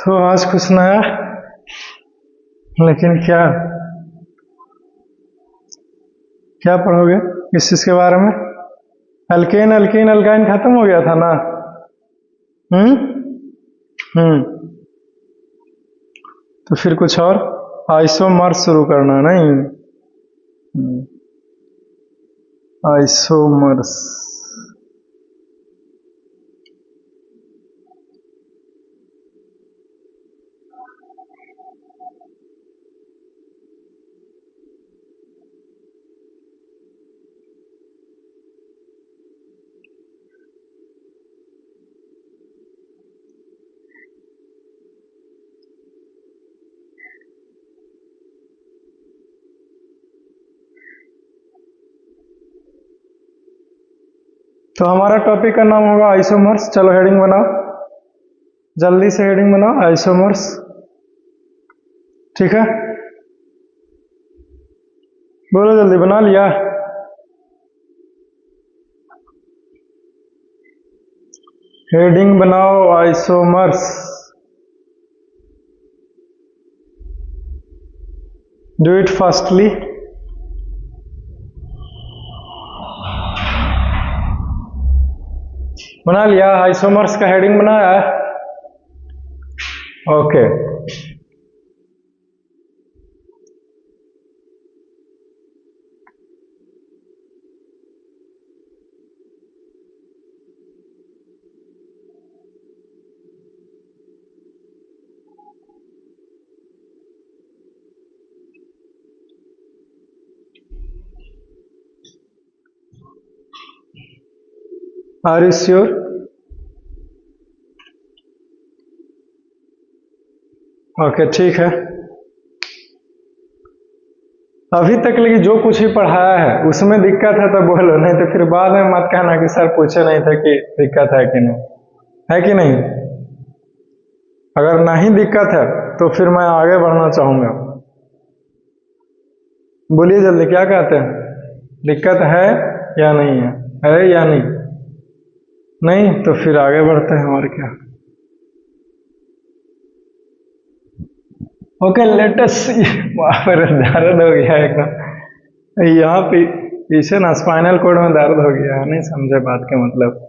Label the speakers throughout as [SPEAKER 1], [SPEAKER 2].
[SPEAKER 1] तो आज कुछ नया, लेकिन क्या क्या पढ़ोगे इस चीज के बारे में? अल्केन अल्कीन अल्काइन खत्म हो गया था ना? हम्म हम्म तो फिर कुछ और आइसोमर्स शुरू करना नहीं? आइसोमर्स तो हमारा टॉपिक का नाम होगा आइसोमर्स। चलो हेडिंग बनाओ, जल्दी से हेडिंग बनाओ, आइसोमर्स। ठीक है, बोलो जल्दी, बना लिया? हेडिंग बनाओ, आइसोमर्स। Do it fastly. बना लिया? आइसोमर्स का हेडिंग बनाया है? Okay. Are you sure? Okay, ठीक है। अभी तक लेकिन जो कुछ ही पढ़ाया है उसमें दिक्कत है तो बोलो, नहीं तो फिर बाद में मत कहना कि सर पूछे नहीं थे कि दिक्कत है कि नहीं, है कि नहीं? अगर नहीं दिक्कत है तो फिर मैं आगे बढ़ना चाहूंगा। बोलिए जल्दी, क्या कहते हैं? दिक्कत है या नहीं है या नहीं? नहीं तो फिर आगे बढ़ते हैं, और क्या। Okay, latest. वहां पर दर्द हो गया एकदम, यहाँ पीछे ना स्पाइनल कॉर्ड में दर्द हो गया है। नहीं समझे बात के मतलब?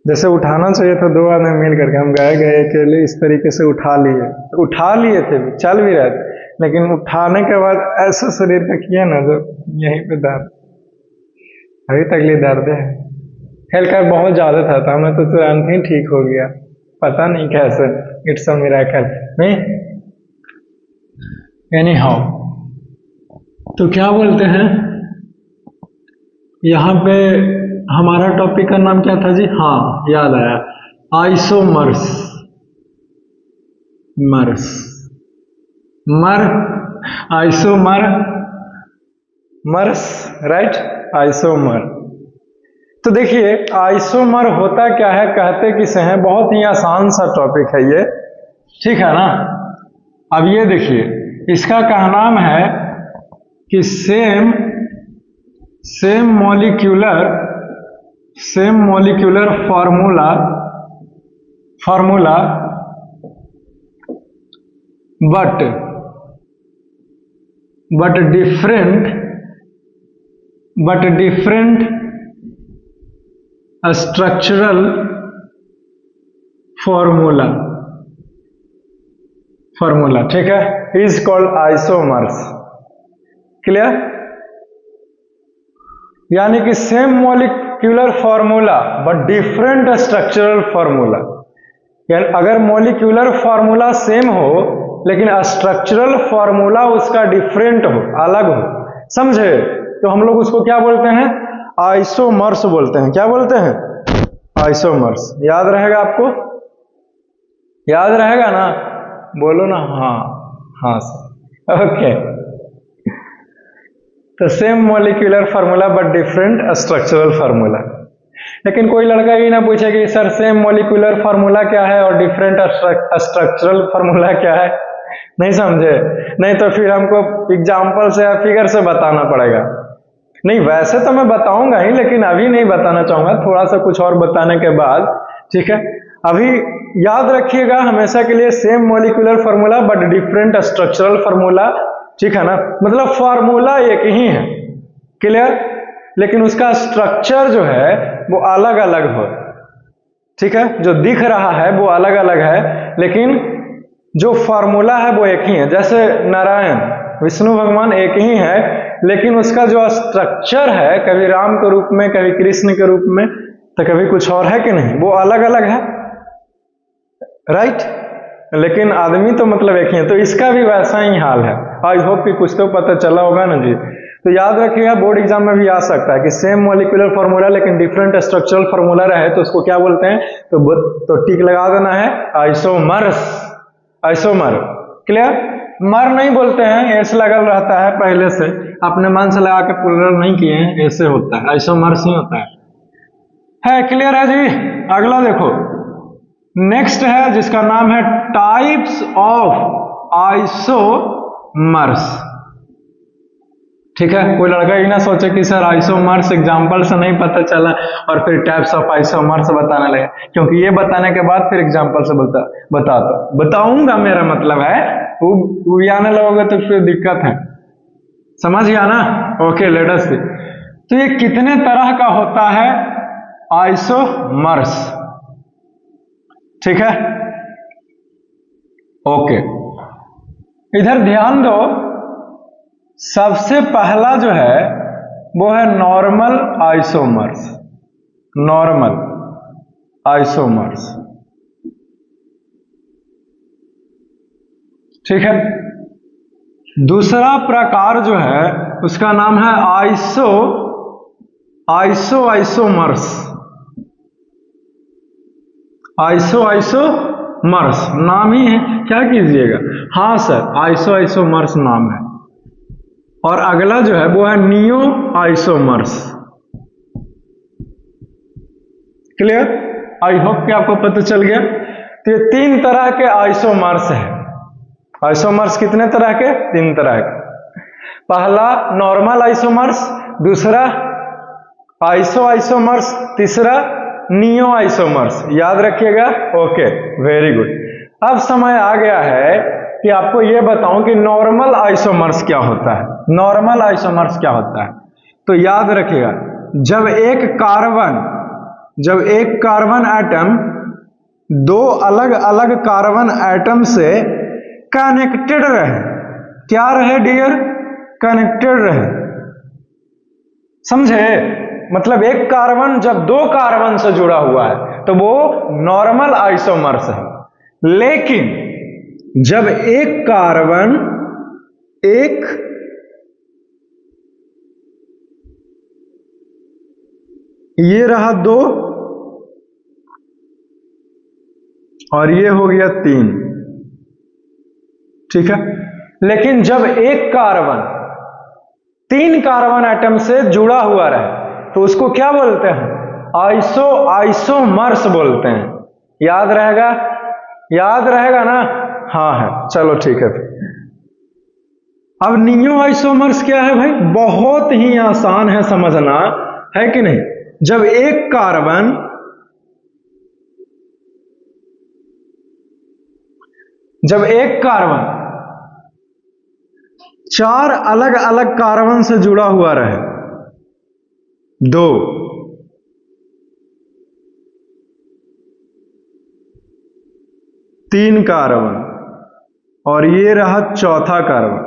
[SPEAKER 1] जैसे उठाना चाहिए था, दो आदमी मिल करके, हम गए अकेले इस तरीके से उठा लिए थे, चल भी रहे थे, लेकिन उठाने के बाद ऐसा शरीर पे किया ना, जो यहीं पे दर्द अभी तक लिए दर्द है। हेल्थ कार्ड बहुत ज्यादा था तो हमें तो तुरंत ही ठीक हो गया, पता नहीं कैसे। इट्स अ मिरेकल नहीं। एनी हाउ, तो क्या बोलते हैं, यहाँ पे हमारा टॉपिक का नाम क्या था जी? हाँ, याद आया, आइसोमर्स। आइसोमर, मर्स, राइट, आइसोमर। तो देखिए आइसोमर होता क्या है, कहते किसे हैं? बहुत ही आसान सा टॉपिक है ये, ठीक है ना? अब ये देखिए, इसका कहनाम है कि same molecular formula but different structural formula, ठीक है, is called isomers। क्लियर? यानी कि same molecular formula but different structural formula. यानी अगर मॉलिक्यूलर फॉर्मूला सेम हो लेकिन स्ट्रक्चरल फॉर्मूला उसका डिफरेंट हो, अलग हो, समझे? तो हम लोग उसको क्या बोलते हैं? आइसोमर्स बोलते हैं। क्या बोलते हैं? आइसोमर्स। याद रहेगा आपको? याद रहेगा ना? बोलो ना हाँ। हाँ सर, ओके। तो same molecular formula but different structural formula. लेकिन कोई लड़का ये ना पूछे कि सर सेम मॉलिक्यूलर फार्मूला क्या है और डिफरेंट स्ट्रक्चरल फार्मूला क्या है। नहीं समझे? नहीं तो फिर हमको एग्जाम्पल से या फिगर से बताना पड़ेगा। नहीं, वैसे तो मैं बताऊंगा ही, लेकिन अभी नहीं बताना चाहूंगा, थोड़ा सा कुछ और बताने के बाद, ठीक है? अभी याद रखिएगा हमेशा के लिए same molecular formula but different structural formula, ठीक है ना, मतलब फॉर्मूला एक ही है, क्लियर, लेकिन उसका स्ट्रक्चर जो है वो अलग अलग हो, ठीक है, जो दिख रहा है वो अलग अलग है लेकिन जो फॉर्मूला है वो एक ही है। जैसे नारायण विष्णु भगवान एक ही है लेकिन उसका जो स्ट्रक्चर है कभी राम के रूप में, कभी कृष्ण के रूप में, तो कभी कुछ और है कि नहीं, वो अलग अलग है, राइट, लेकिन आदमी तो मतलब एक ही है। तो इसका भी वैसा ही हाल है। आई होप कि कुछ तो पता चला होगा ना जी। तो याद रखिएगा बोर्ड एग्जाम में भी आ सकता है कि सेम मॉलिक्यूलर फॉर्मूला लेकिन डिफरेंट स्ट्रक्चरल फॉर्मूला रहे तो उसको क्या बोलते हैं, तो टिक लगा देना है आइसोमर्स, आइसोमर, क्लियर। मर नहीं बोलते हैं, एस लगल रहता है पहले से, अपने मन से लगा के प्लुरल नहीं किए हैं, ऐसे होता है, आइसोमर्स ही होता है, क्लियर है जी। अगला देखो, नेक्स्ट है जिसका नाम है टाइप्स ऑफ आइसोमर्स, ठीक है। कोई लड़का ही ना सोचे कि सर आइसोमर्स एग्जाम्पल से नहीं पता चला और फिर टाइप्स ऑफ आइसोमर्स बताने लगे, क्योंकि ये बताने के बाद फिर एग्जाम्पल से बताऊंगा, मेरा मतलब है वो आने लगोगे तो फिर दिक्कत है, समझ गया ना। ओके लेट अस सी। तो ये कितने तरह का होता है आइसोमर्स, ठीक है, ओके। इधर ध्यान दो, सबसे पहला जो है वो है नॉर्मल आइसोमर्स, नॉर्मल आइसोमर्स, ठीक है। दूसरा प्रकार जो है उसका नाम है आइसोमर्स, आइसोमर्स नाम ही है, क्या कीजिएगा, हाँ सर आइसोमर्स नाम है। और अगला जो है वो है neo isomers, clear, I hope कि आपको पता चल गया। तो ये तीन तरह के आइसोमर्स है। आइसोमर्स कितने तरह के, तीन तरह के। पहला नॉर्मल आइसोमर्स, दूसरा आइसोमर्स, तीसरा नियो आइसोमर्स, याद रखिएगा, ओके वेरी गुड। अब समय आ गया है कि आपको यह बताऊं कि नॉर्मल आइसोमर्स क्या होता है। नॉर्मल आइसोमर्स क्या होता है, तो याद रखिएगा, जब एक कार्बन एटम दो अलग अलग कार्बन एटम से कनेक्टेड रहे, क्या रहे डियर, कनेक्टेड रहे, समझे, मतलब एक कार्बन जब दो कार्बन से जुड़ा हुआ है तो वो नॉर्मल आइसोमर्स है। लेकिन जब एक कार्बन ये रहा दो और ये हो गया तीन, ठीक है, लेकिन जब एक कार्बन तीन कार्बन एटम से जुड़ा हुआ रहे तो उसको क्या बोलते हैं, आइसोमर्स बोलते हैं। याद रहेगा ना, हाँ है, चलो ठीक है। अब नियो आइसोमर्स क्या है भाई, बहुत ही आसान है समझना, है कि नहीं। जब एक कार्बन चार अलग अलग कार्बन से जुड़ा हुआ रहे, दो, तीन कार्बन और ये रहा चौथा कार्बन,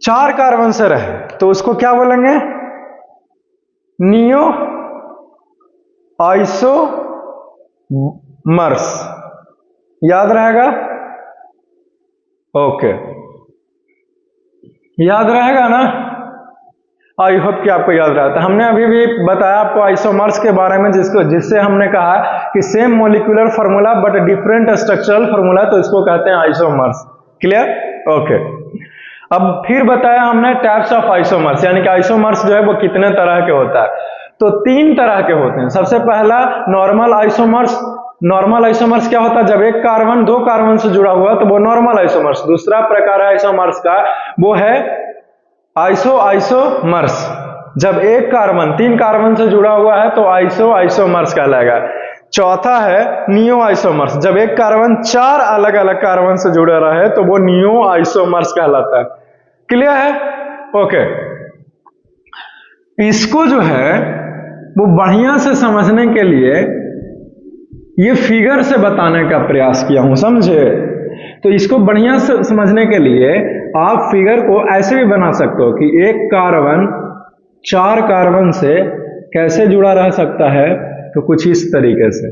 [SPEAKER 1] चार कार्बन से रहे तो उसको क्या बोलेंगे, नियो आइसोमर्स, याद रहेगा, ओके, याद रहेगा ना। आई होप कि आपको याद रहता है। हमने अभी भी बताया आपको आइसोमर्स के बारे में, जिससे हमने कहा कि same molecular formula but different structural formula, तो इसको कहते हैं आइसोमर्स, क्लियर, ओके। अब फिर बताया हमने टाइप्स ऑफ आइसोमर्स, यानी कि आइसोमर्स जो है वो कितने तरह के होता है, तो तीन तरह के होते हैं। सबसे पहला नॉर्मल आइसोमर्स। नॉर्मल आइसोमर्स क्या होता है, जब एक कार्बन दो कार्बन से जुड़ा हुआ तो वो नॉर्मल आइसोमर्स। दूसरा प्रकार है आइसोमर्स का, वो है आइसोमर्स, जब एक कार्बन तीन कार्बन से जुड़ा हुआ है तो आइसोमर्स कहलाएगा। चौथा है नियो आइसोमर्स, जब एक कार्बन 4 अलग अलग कार्बन से जुड़ा रहे तो वो नियो आइसोमर्स कहलाता है। क्लियर है? ओके। इसको जो है वो बढ़िया से समझने के लिए ये फिगर से बताने का प्रयास किया हूं, समझे? तो इसको बढ़िया से समझने के लिए आप फिगर को ऐसे भी बना सकते हो कि एक कार्बन 4 कार्बन से कैसे जुड़ा रह सकता है, तो कुछ इस तरीके से।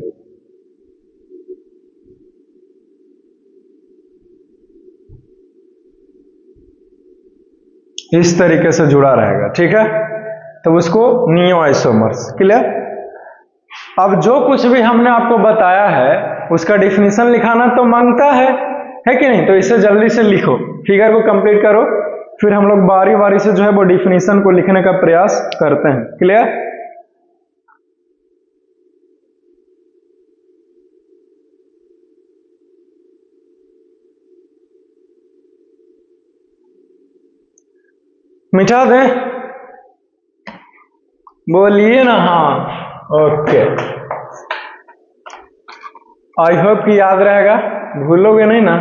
[SPEAKER 1] इस तरीके से जुड़ा रहेगा, ठीक है? तो उसको नियो आइसोमर्स। क्लियर? अब जो कुछ भी हमने आपको बताया है उसका डिफिनीशन लिखाना तो मांगता है कि नहीं? तो इसे जल्दी से लिखो, फिगर को कंप्लीट करो, फिर हम लोग बारी बारी से जो है वो डिफिनीशन को लिखने का प्रयास करते हैं। क्लियर? मिटा दें? बोलिए ना हाँ। ओके, आई होप कि याद रहेगा, भूलोगे नहीं ना?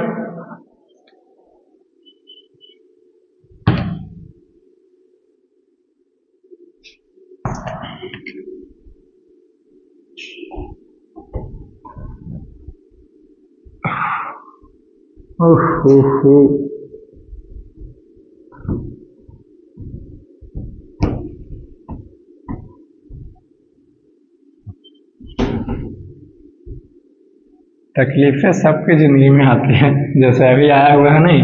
[SPEAKER 1] तकलीफें सबकी जिंदगी में आती हैं, जैसे अभी आया हुआ है नहीं,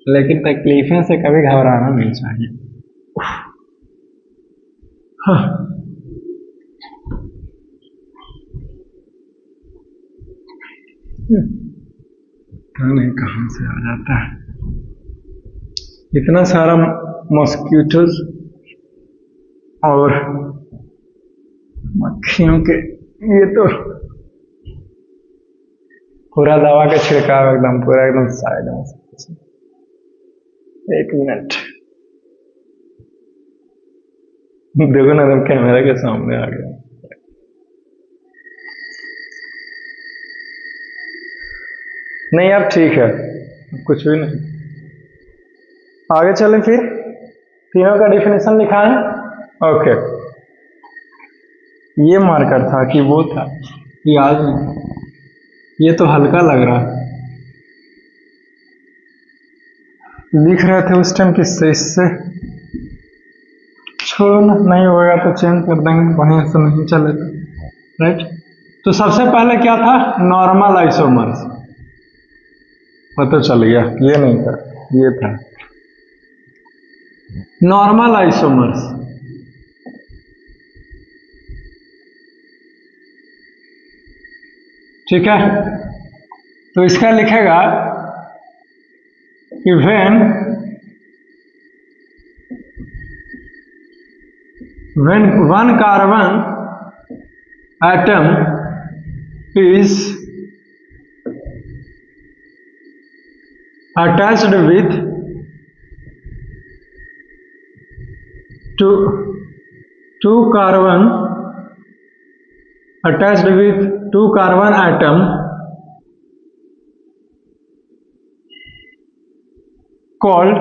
[SPEAKER 1] लेकिन तकलीफें से कभी घबराना नहीं चाहिए। हाँ। नहीं कहां से आ जाता है इतना सारा मॉस्किटोज और मक्खियों के, ये तो पूरा दवा का छिड़काव एकदम पूरा एकदम साइड में। एक मिनट देखो ना, एकदम कैमरा के सामने आ गया। नहीं अब ठीक है, कुछ भी नहीं। आगे चलें फिर, तीनों का डिफिनेशन लिखा है। ओके, ये मार्कर था कि वो था, याद नहीं, ये तो हल्का लग रहा है। लिख रहे थे उस टाइम किससे, इससे छोड़ो ना, नहीं होगा तो चेंज कर देंगे, बढ़िया से नहीं चले तो, राइट? तो सबसे पहले क्या था? नॉर्मल आइसोमर्स, पता चल गया, ये नहीं था, ये था नॉर्मल आइसोमर्स। ठीक है, तो इसका लिखेगा कि when one carbon atom is attached with two carbon atom called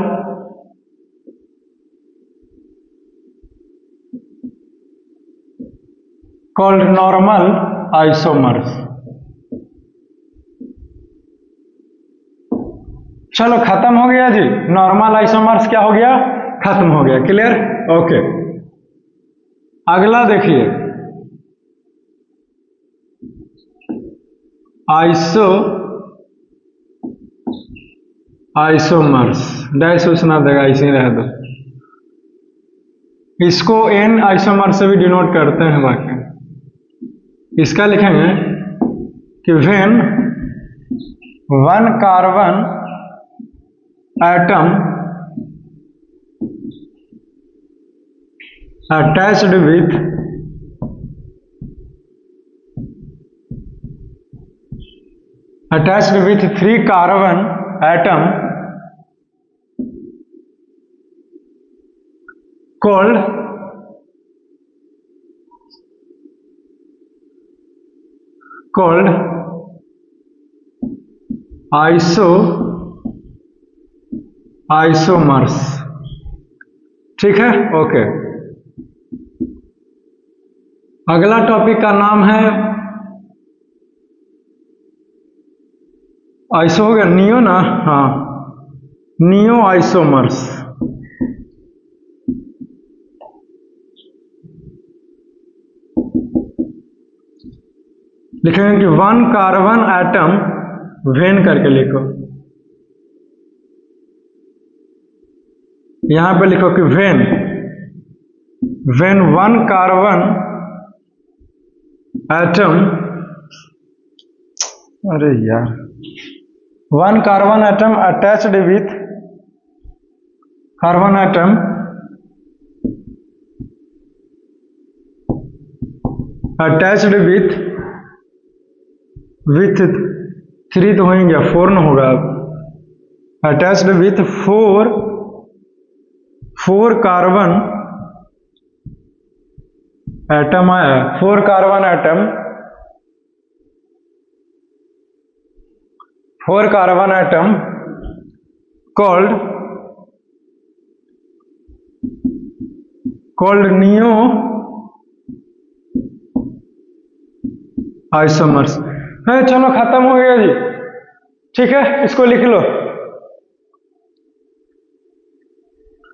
[SPEAKER 1] normal isomers। चलो खत्म हो गया जी, नॉर्मल आइसोमर्स क्या हो गया? खत्म हो गया। क्लियर? ओके, अगला देखिए, आइसोमर्स, डैश उसना देगा, इसी रह दो, इसको एन आइसोमर से भी डिनोट करते हैं। बाकी इसका लिखेंगे कि when one carbon atom attached with 3 carbon atom called called isomers. ठीक है, ओके। अगला टॉपिक का नाम है आइसो हो गया, नियो ना, हाँ, नियो आइसोमर्स। लिखेंगे कि 1 कार्बन एटम वेन करके लिखो, यहां पे लिखो कि वेन 1 कार्बन एटम, अरे यार, 1 carbon atom attached with carbon atom attached with 3 तो होंगे, 4 न होगा, अटैच्ड विथ 4 कार्बन एटम आया, 4 carbon atom, 4 carbon atom called neo isomers है। चलो खत्म हो गया जी, ठीक है, इसको लिख लो,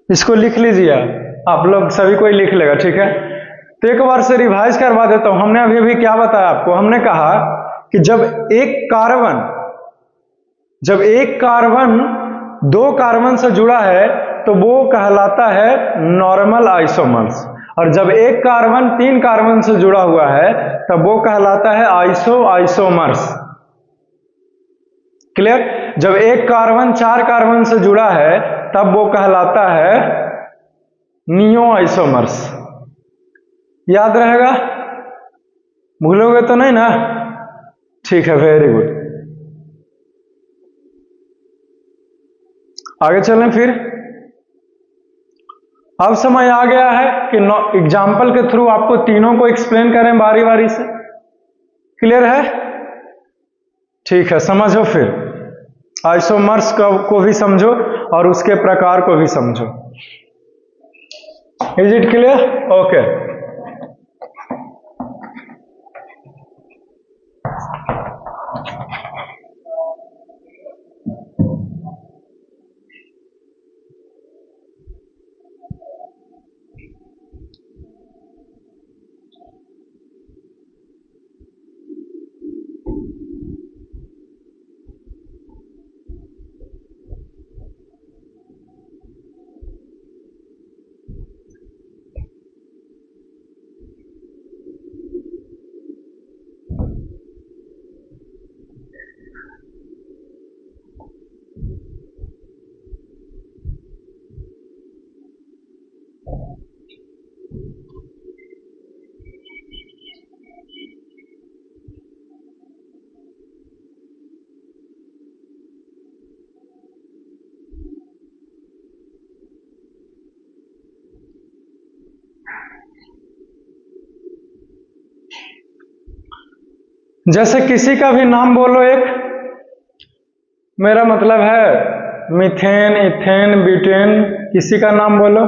[SPEAKER 1] इसको लिख लीजिए आप लोग, सभी कोई लिख लेगा, ठीक है। तो एक बार से रिवाइज करवा देता हूं। हमने अभी क्या बताया आपको, हमने कहा कि जब एक कार्बन 2 कार्बन से जुड़ा है तो वो कहलाता है नॉर्मल आइसोमर्स, और जब एक कार्बन 3 कार्बन से जुड़ा हुआ है तब वो कहलाता है आइसोमर्स। क्लियर? जब एक कार्बन 4 कार्बन से जुड़ा है तब वो कहलाता है नियो आइसोमर्स। याद रहेगा? भूलोगे तो नहीं ना? ठीक है, वेरी गुड। आगे चलें फिर। अब समय आ गया है कि एग्जाम्पल के थ्रू आपको तीनों को एक्सप्लेन करें बारी बारी से। क्लियर है? ठीक है, समझो फिर। आइसोमर्स को भी समझो और उसके प्रकार को भी समझो। Is it clear? ओके। जैसे किसी का भी नाम बोलो एक, मेरा मतलब है मीथेन, इथेन, ब्यूटेन, किसी का नाम बोलो।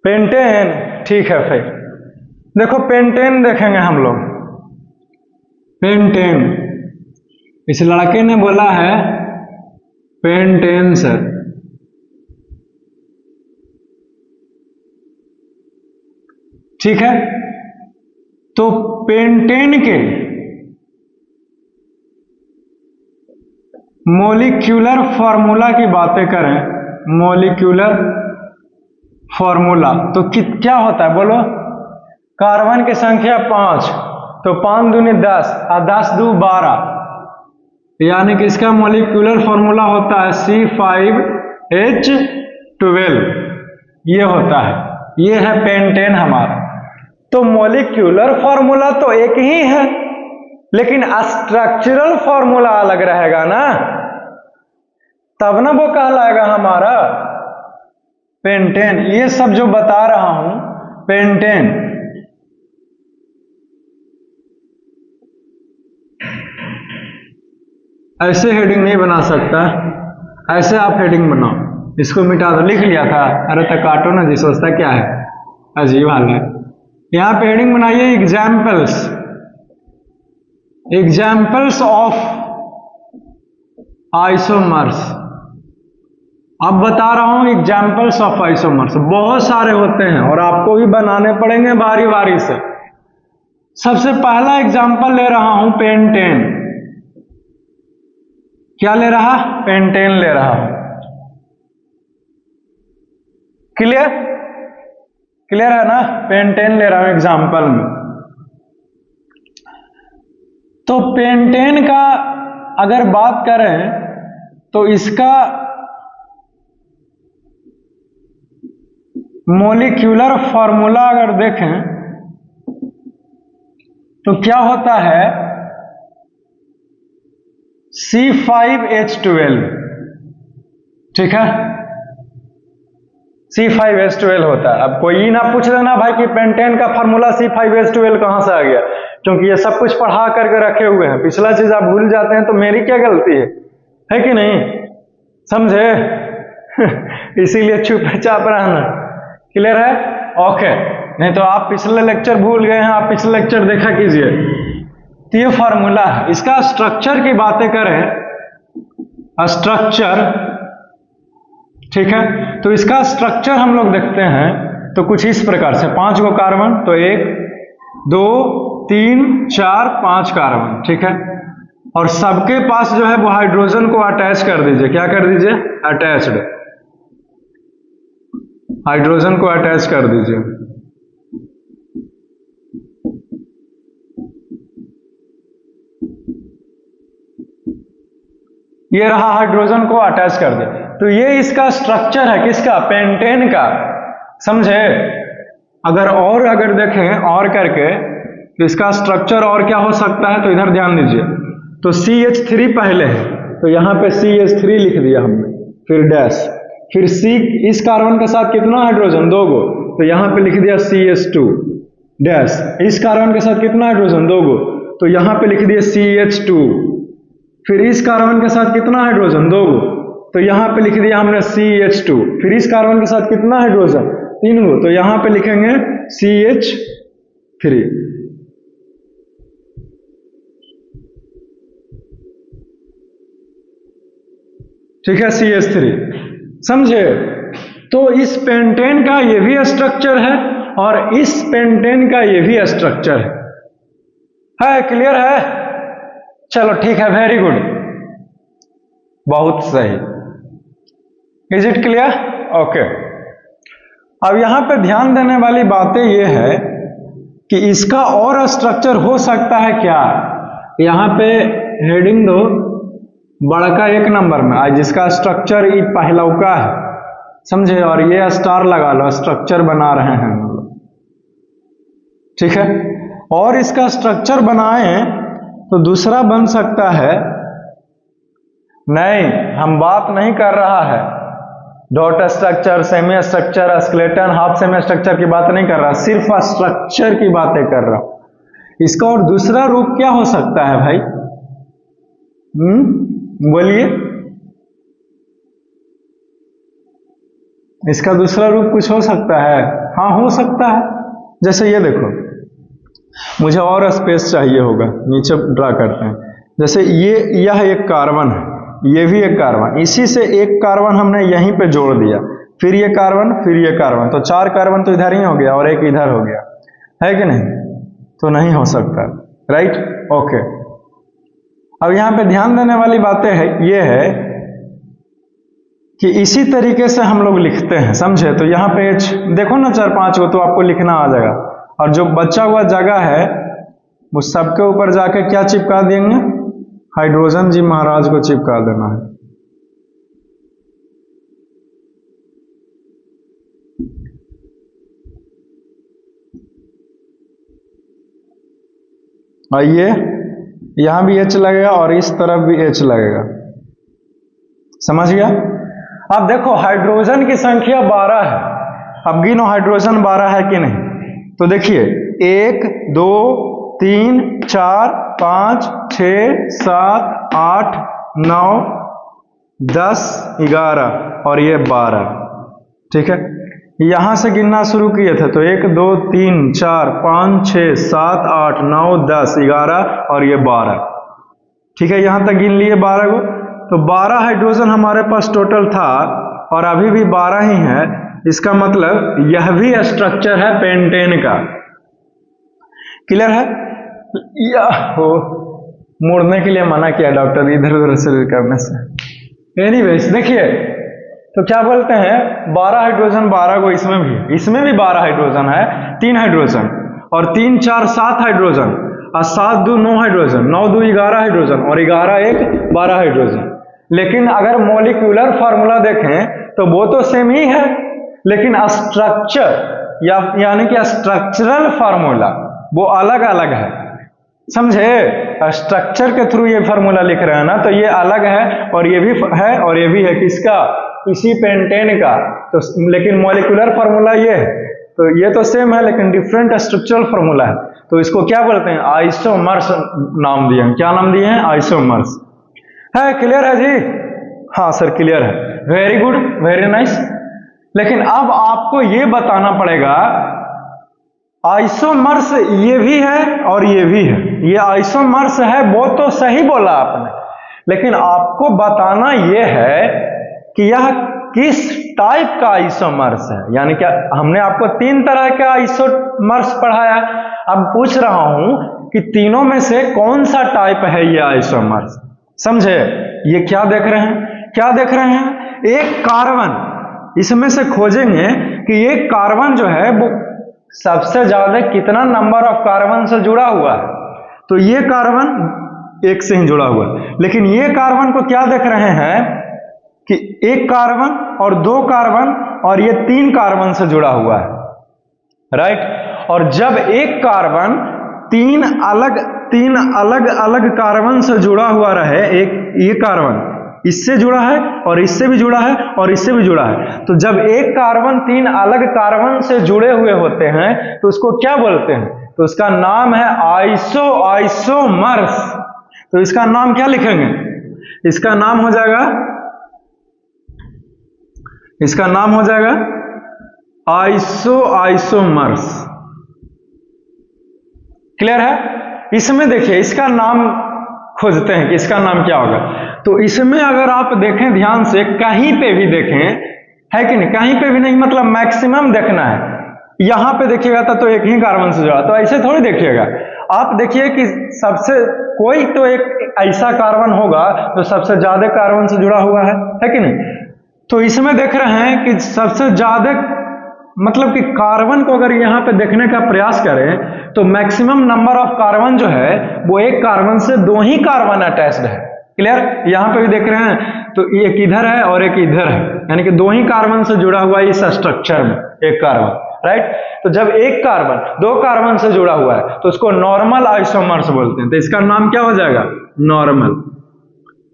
[SPEAKER 1] पेंटेन, ठीक है। फिर देखो पेंटेन देखेंगे हम लोग। पेंटेन, इस लड़के ने बोला है पेंटेन सर। ठीक है, तो पेंटेन के मॉलिक्यूलर फॉर्मूला की बातें करें, मॉलिक्यूलर फॉर्मूला तो क्या होता है बोलो? कार्बन की संख्या 5, तो 5 दूनी 10 और 10 दू 12, यानी कि इसका मॉलिक्यूलर फॉर्मूला होता है C5H12। ये होता है, ये है पेंटेन हमारा। तो मॉलिक्यूलर फॉर्मूला तो एक ही है, लेकिन स्ट्रक्चरल फॉर्मूला अलग रहेगा ना, तब ना वो कहलाएगा हमारा पेंटेन। ये सब जो बता रहा हूं पेंटेन, ऐसे हेडिंग नहीं बना सकता, ऐसे आप हेडिंग बनाओ, इसको मिटा दो, लिख लिया था, अरे तो काटो ना जी, सोचता क्या है, अजीब हाल है। यहां पे हेडिंग बनाइए एग्जाम्पल्स, एग्जाम्पल्स ऑफ आइसोमर्स। अब बता रहा हूं एग्जाम्पल्स ऑफ आइसोमर्स, बहुत सारे होते हैं और आपको भी बनाने पड़ेंगे बारी बारी से। सबसे पहला एग्जाम्पल ले रहा हूं पेंटेन। क्या ले रहा? पेंटेन ले रहा हूं। क्लियर? क्लियर है ना? पेंटेन ले रहा हूं एग्जाम्पल में। तो पेंटेन का अगर बात करें तो इसका मोलिक्यूलर फॉर्मूला अगर देखें तो क्या होता है, C5H12, ठीक है, C5H12 होता है। अब कोई ना पूछ लेना भाई कि पेंटेन का फार्मूला C5H12 कहां से आ गया, क्योंकि ये सब कुछ पढ़ा करके रखे हुए हैं, पिछला चीज आप भूल जाते हैं तो मेरी क्या गलती है कि नहीं, समझे? इसीलिए चुपचाप रहना। क्लियर है? ओके। नहीं तो आप पिछले लेक्चर भूल गए हैं, आप पिछले लेक्चर देखा कीजिए। तो ये फॉर्मूला है। इसका स्ट्रक्चर की बातें करें, स्ट्रक्चर, ठीक है, तो इसका स्ट्रक्चर हम लोग देखते हैं तो कुछ इस प्रकार से, 5 गो कार्बन, तो 1 2 3 4 5 कार्बन, ठीक है, और सबके पास जो है वो हाइड्रोजन को अटैच कर दीजिए। क्या कर दीजिए? अटैच्ड, हाइड्रोजन को अटैच कर दीजिए। ये रहा, हाइड्रोजन को अटैच कर दिया। तो ये इसका स्ट्रक्चर है, किसका? पेंटेन का, समझे? अगर देखें और करके तो इसका स्ट्रक्चर और क्या हो सकता है, तो इधर ध्यान दीजिए। तो CH3 पहले है, तो यहां पे CH3 लिख दिया हमने, फिर डैश, फिर C, इस कार्बन के साथ कितना हाइड्रोजन? 2 गो, तो यहां पे लिख दिया CH2 डैश, इस कार्बन के साथ कितना हाइड्रोजन? 2 गो, तो यहां पे लिख दिया CH2, फिर इस कार्बन के साथ कितना हाइड्रोजन? 2 गो, तो यहां पे लिख दिया हमने CH2, फिर इस कार्बन के साथ कितना हाइड्रोजन? 3 गो, तो यहां पे लिखेंगे CH3, ठीक है, CH3, समझे? तो इस पेंटेन का ये भी स्ट्रक्चर है और इस पेंटेन का ये भी स्ट्रक्चर है। क्लियर है? चलो ठीक है, वेरी गुड, बहुत सही। Is it clear? ओके। अब यहां पे ध्यान देने वाली बातें ये है कि इसका और स्ट्रक्चर हो सकता है क्या। यहां पे हेडिंग दो बड़का 1 नंबर में, आज जिसका स्ट्रक्चर ये पहलौका है, समझे, और ये स्टार लगा लो, स्ट्रक्चर बना रहे हैं हम लोग, ठीक है। और इसका स्ट्रक्चर बनाएं तो दूसरा बन सकता है, नहीं, हम बात नहीं कर रहा है dot structure, semi structure, skeleton, half semi structure की बात नहीं कर रहा, सिर्फ स्ट्रक्चर की बातें कर रहा हूं। इसका और दूसरा रूप क्या हो सकता है भाई? बोलिए, इसका दूसरा रूप कुछ हो सकता है? हाँ, हो सकता है। जैसे ये देखो, मुझे और स्पेस चाहिए होगा, नीचे ड्रा करते हैं। जैसे यह एक कार्बन है, ये भी एक कार्बन, इसी से एक कार्बन हमने यहीं पे जोड़ दिया, फिर ये कार्बन, फिर ये कार्बन, तो 4 कार्बन तो इधर ही हो गया और एक इधर हो गया, है कि नहीं? तो नहीं हो सकता, राइट? ओके। अब यहां पे ध्यान देने वाली बातें है, ये है कि इसी तरीके से हम लोग लिखते हैं, समझे? तो यहां पे H देखो ना 4-5 को, तो आपको लिखना आ जाएगा, और जो बचा हुआ जगह है वो सबके ऊपर जाके क्या चिपका देंगे? हाइड्रोजन जी महाराज को चिपका देना है। आइए, यहां भी H लगेगा और इस तरफ भी H लगेगा, समझ गया? अब देखो, हाइड्रोजन की संख्या 12 है, अब गिनो हाइड्रोजन 12 है कि नहीं? तो देखिए 1 2 3 4 5 6 7 8 9 10 11 और ये 12, ठीक है। यहां से गिनना शुरू किए थे तो 1 2 3 4 5 6 7 8 9 10 11 और ये 12, ठीक है। यहां तक गिन लिए 12 को। तो 12 हाइड्रोजन हमारे पास टोटल था और अभी भी 12 ही है। इसका मतलब यह भी स्ट्रक्चर है पेंटेन का। क्लियर है? हो मुड़ने के लिए मना किया डॉक्टर, इधर उधर से करने से। एनीवेज देखिए, तो क्या बोलते हैं 12 हाइड्रोजन 12 को इसमें भी 12 हाइड्रोजन है, 3 हाइड्रोजन और 3 4 7 हाइड्रोजन और 7 2 9 हाइड्रोजन, 9 2 11 हाइड्रोजन और 11 1 12 हाइड्रोजन। लेकिन अगर मॉलिक्यूलर फार्मूला देखें तो वो तो सेम ही है, लेकिन स्ट्रक्चर यानी कि स्ट्रक्चरल फार्मूला वो अलग अलग है, समझे। स्ट्रक्चर के थ्रू ये फार्मूला लिख रहे हैं ना, तो ये अलग है और ये भी है और ये भी है, किसका? इसी पेंटेन का। तो लेकिन मॉलिक्यूलर फार्मूला ये है, तो ये तो सेम है लेकिन डिफरेंट स्ट्रक्चरल फार्मूला है। तो इसको क्या बोलते हैं? आइसोमर्स नाम दिए हैं। क्या नाम दिए हैं? आइसोमर्स। है क्लियर है जी? हाँ सर क्लियर है, वेरी गुड, वेरी नाइस। लेकिन अब आपको ये बताना पड़ेगा आइसोमर्स ये भी है और ये भी है। ये आइसोमर्स है वो तो सही बोला आपने, लेकिन आपको बताना ये है कि यह किस टाइप का आइसोमर्स है। यानी क्या हमने आपको 3 तरह का आइसोमर्स पढ़ाया, अब पूछ रहा हूं कि तीनों में से कौन सा टाइप है ये आइसोमर्स, समझे। ये क्या देख रहे हैं? क्या देख रहे हैं? एक कार्बन, इसमें से खोजेंगे कि एक कार्बन जो है वो सबसे ज्यादा कितना नंबर ऑफ कार्बन से जुड़ा हुआ है। तो ये कार्बन 1 से ही जुड़ा हुआ है, लेकिन ये कार्बन को क्या देख रहे हैं कि एक कार्बन और 2 कार्बन और ये 3 कार्बन से जुड़ा हुआ है, राइट। और जब एक कार्बन 3 अलग अलग कार्बन से जुड़ा हुआ रहे, एक ये कार्बन इससे जुड़ा है और इससे भी जुड़ा है और इससे भी जुड़ा है, तो जब एक कार्बन 3 अलग कार्बन से जुड़े हुए होते हैं तो उसको क्या बोलते हैं? तो उसका नाम है आइसोमर्स। तो इसका नाम क्या लिखेंगे? इसका नाम हो जाएगा आइसोमर्स। क्लियर है? इसमें देखिए इसका नाम खोजते हैं कि इसका नाम क्या होगा। तो इसमें अगर आप देखें ध्यान से, कहीं पे भी देखें, है कि नहीं, कहीं पे भी नहीं, मतलब मैक्सिमम देखना है। यहां पे देखिएगा तो एक ही कार्बन से जुड़ा, तो ऐसे थोड़ी देखिएगा। आप देखिए कि सबसे कोई तो एक ऐसा कार्बन होगा जो सबसे ज्यादा कार्बन से जुड़ा हुआ है कि नहीं। तो इसमें देख रहे हैं कि सबसे ज्यादा, मतलब कि कार्बन को अगर यहाँ पे देखने का प्रयास करें तो मैक्सिमम नंबर ऑफ कार्बन जो है वो एक कार्बन से 2 ही कार्बन अटैच्ड है। क्लियर? यहाँ पे भी देख रहे हैं तो एक इधर है और एक इधर है, यानी कि 2 ही कार्बन से जुड़ा हुआ है इस स्ट्रक्चर में एक कार्बन, राइट। तो जब एक कार्बन 2 कार्बन से जुड़ा हुआ है तो उसको नॉर्मल आइसोमर्स बोलते हैं। तो इसका नाम क्या हो जाएगा?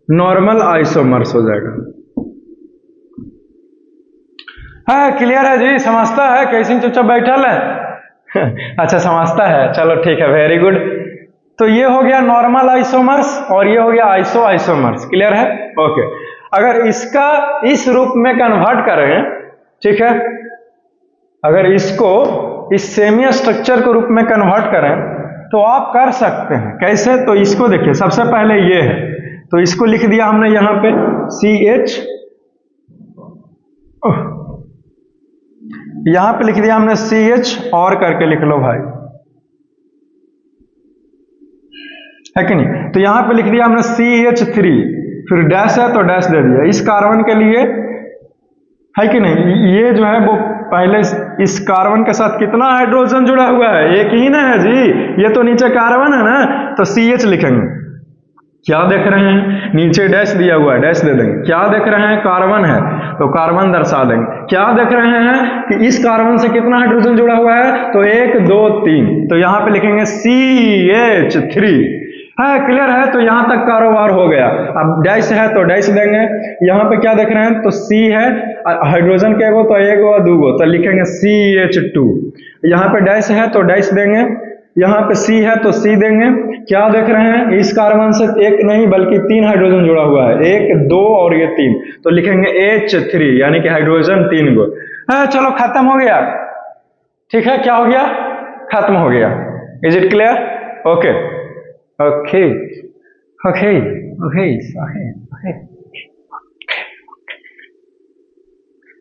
[SPEAKER 1] नॉर्मल आइसोमर्स हो जाएगा। है क्लियर है जी? समझता है? कैसे चुपचाप बैठल है? अच्छा समझता है, चलो ठीक है, वेरी गुड। तो ये हो गया नॉर्मल आइसोमर्स और ये हो गया आइसोमर्स। क्लियर है? ओके। अगर इसका इस रूप में कन्वर्ट करें, ठीक है, अगर इसको इस सेमी स्ट्रक्चर के रूप में कन्वर्ट करें तो आप कर सकते हैं। कैसे? तो इसको देखिए, सबसे पहले ये है, तो इसको लिख दिया हमने यहां पे CH, यहां पे लिख दिया हमने CH और करके लिख लो भाई, है कि नहीं। तो यहां पे लिख दिया हमने CH3, फिर डैश है तो डैश दे दिया इस कार्बन के लिए, है कि नहीं। ये जो है वो पहले इस कार्बन के साथ कितना हाइड्रोजन जुड़ा हुआ है? एक ही ना है जी, ये तो नीचे कार्बन है ना, तो CH लिखेंगे। क्या देख रहे हैं? नीचे डैश दिया हुआ है, डैश दे देंगे। क्या देख रहे हैं? कार्बन है तो कार्बन दर्शा देंगे। क्या देख रहे हैं कि इस कार्बन से कितना हाइड्रोजन जुड़ा हुआ है? तो 1 2 3, तो यहां पे लिखेंगे CH3। है, क्लियर है। तो यहाँ तक कारोबार हो गया। अब डैश है तो डैश देंगे। यहाँ पे क्या देख रहे हैं, तो सी है, हाइड्रोजन के एगो तो एगो दूगो, तो लिखेंगे CH2। यहाँ पे डैश है तो डैश देंगे, यहाँ पे सी है तो सी देंगे। क्या देख रहे हैं, इस कार्बन से एक नहीं बल्कि 3 हाइड्रोजन जुड़ा हुआ है, 1 2 और ये 3, तो लिखेंगे H3, यानी कि हाइड्रोजन 3 गो है। चलो खत्म हो गया, ठीक है। क्या हो गया, खत्म हो गया। Is it clear? Okay okay okay okay okay,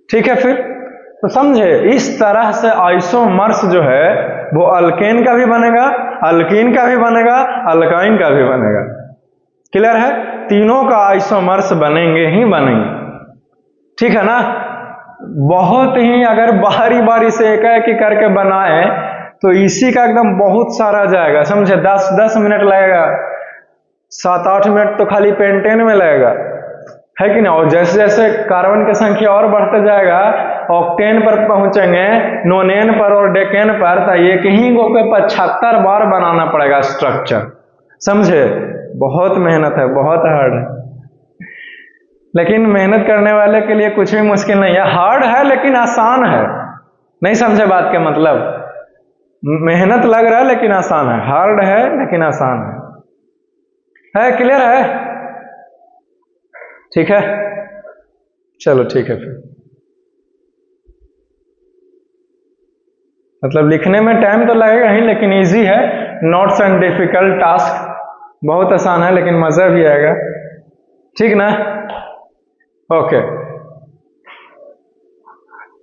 [SPEAKER 1] ठीक है। फिर तो समझे, इस तरह से आइसोमर्स जो है वो अल्केन का भी बनेगा, अल्कीन का भी बनेगा, अल्काइन का भी बनेगा। क्लियर है? तीनों का आइसोमर्स बनेंगे ही बनेंगे, ठीक है ना। बहुत ही अगर बारी बारी से एक करके बनाए तो इसी का एकदम बहुत सारा जाएगा, समझे। 10 मिनट लगेगा, 7-8 मिनट तो खाली पेंटेन में लगेगा, है कि नहीं। और जैसे जैसे कार्बन की संख्या और बढ़ते जाएगा, ऑक्टेन पर पहुंचेंगे, नोनेन पर और डेकेन पर, तो एक ही गो पे 75 बार बनाना पड़ेगा स्ट्रक्चर, समझे। बहुत मेहनत है, बहुत हार्ड है, लेकिन मेहनत करने वाले के लिए कुछ भी मुश्किल नहीं है। हार्ड है लेकिन आसान है, नहीं समझे बात का मतलब। मेहनत लग रहा है लेकिन आसान है, हार्ड है लेकिन आसान है। क्लियर है? ठीक है, चलो ठीक है। फिर मतलब लिखने में टाइम तो लगेगा ही, लेकिन इजी है, नॉट एंड डिफिकल्ट टास्क, बहुत आसान है लेकिन मजा भी आएगा, ठीक ना। ओके,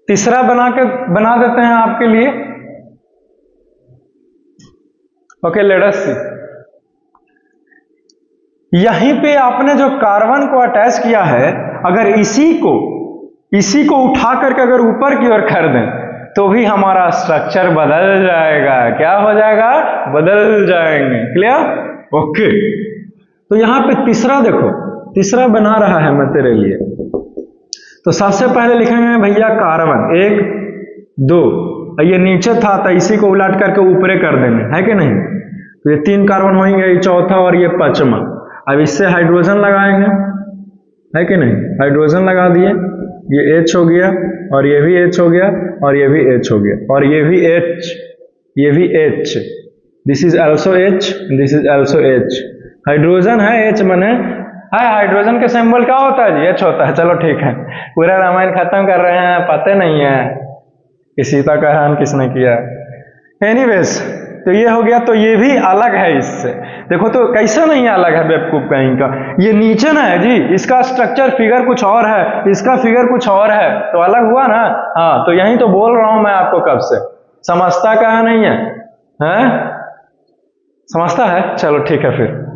[SPEAKER 1] तीसरा बना देते हैं आपके लिए। ओके, लेट अस सी। यहीं पे आपने जो कार्बन को अटैच किया है, अगर इसी को उठा करके अगर ऊपर की ओर कर दें तो भी हमारा स्ट्रक्चर बदल जाएगा। क्या हो जाएगा? बदल जाएंगे। क्लियर? ओके, तो यहां पे तीसरा देखो, तीसरा बना रहा है मैं तेरे लिए। तो सबसे पहले लिखेंगे भैया कार्बन 1 2, ये नीचे था तो इसी को उलट करके ऊपरे कर देंगे, है कि नहीं। तो ये 3 कार्बन होंगे, ये चौथा और ये 5वां। अब इससे हाइड्रोजन लगाएंगे, है कि नहीं। हाइड्रोजन लगा दिए, ये H हो गया और ये भी H हो गया और ये भी H हो गया और ये भी H, ये भी H, this is also H, this is also H। Hydrogen है, H बने है। हाइड्रोजन के सिंबल क्या होता है जी? H होता है। चलो ठीक है, पूरा रामायण खत्म कर रहे हैं, पता नहीं है कि सीता का हरण किसने किया। एनीवेज, तो ये हो गया। तो ये भी अलग है इससे, देखो तो कैसा नहीं अलग है बेवकूफ कहीं का। ये नीचे ना है जी, इसका स्ट्रक्चर फिगर कुछ और है, इसका फिगर कुछ और है, तो अलग हुआ ना। हाँ, तो यही तो बोल रहा हूं मैं आपको कब से, समझता कहा नहीं है, हैं? समझता है? चलो ठीक है। फिर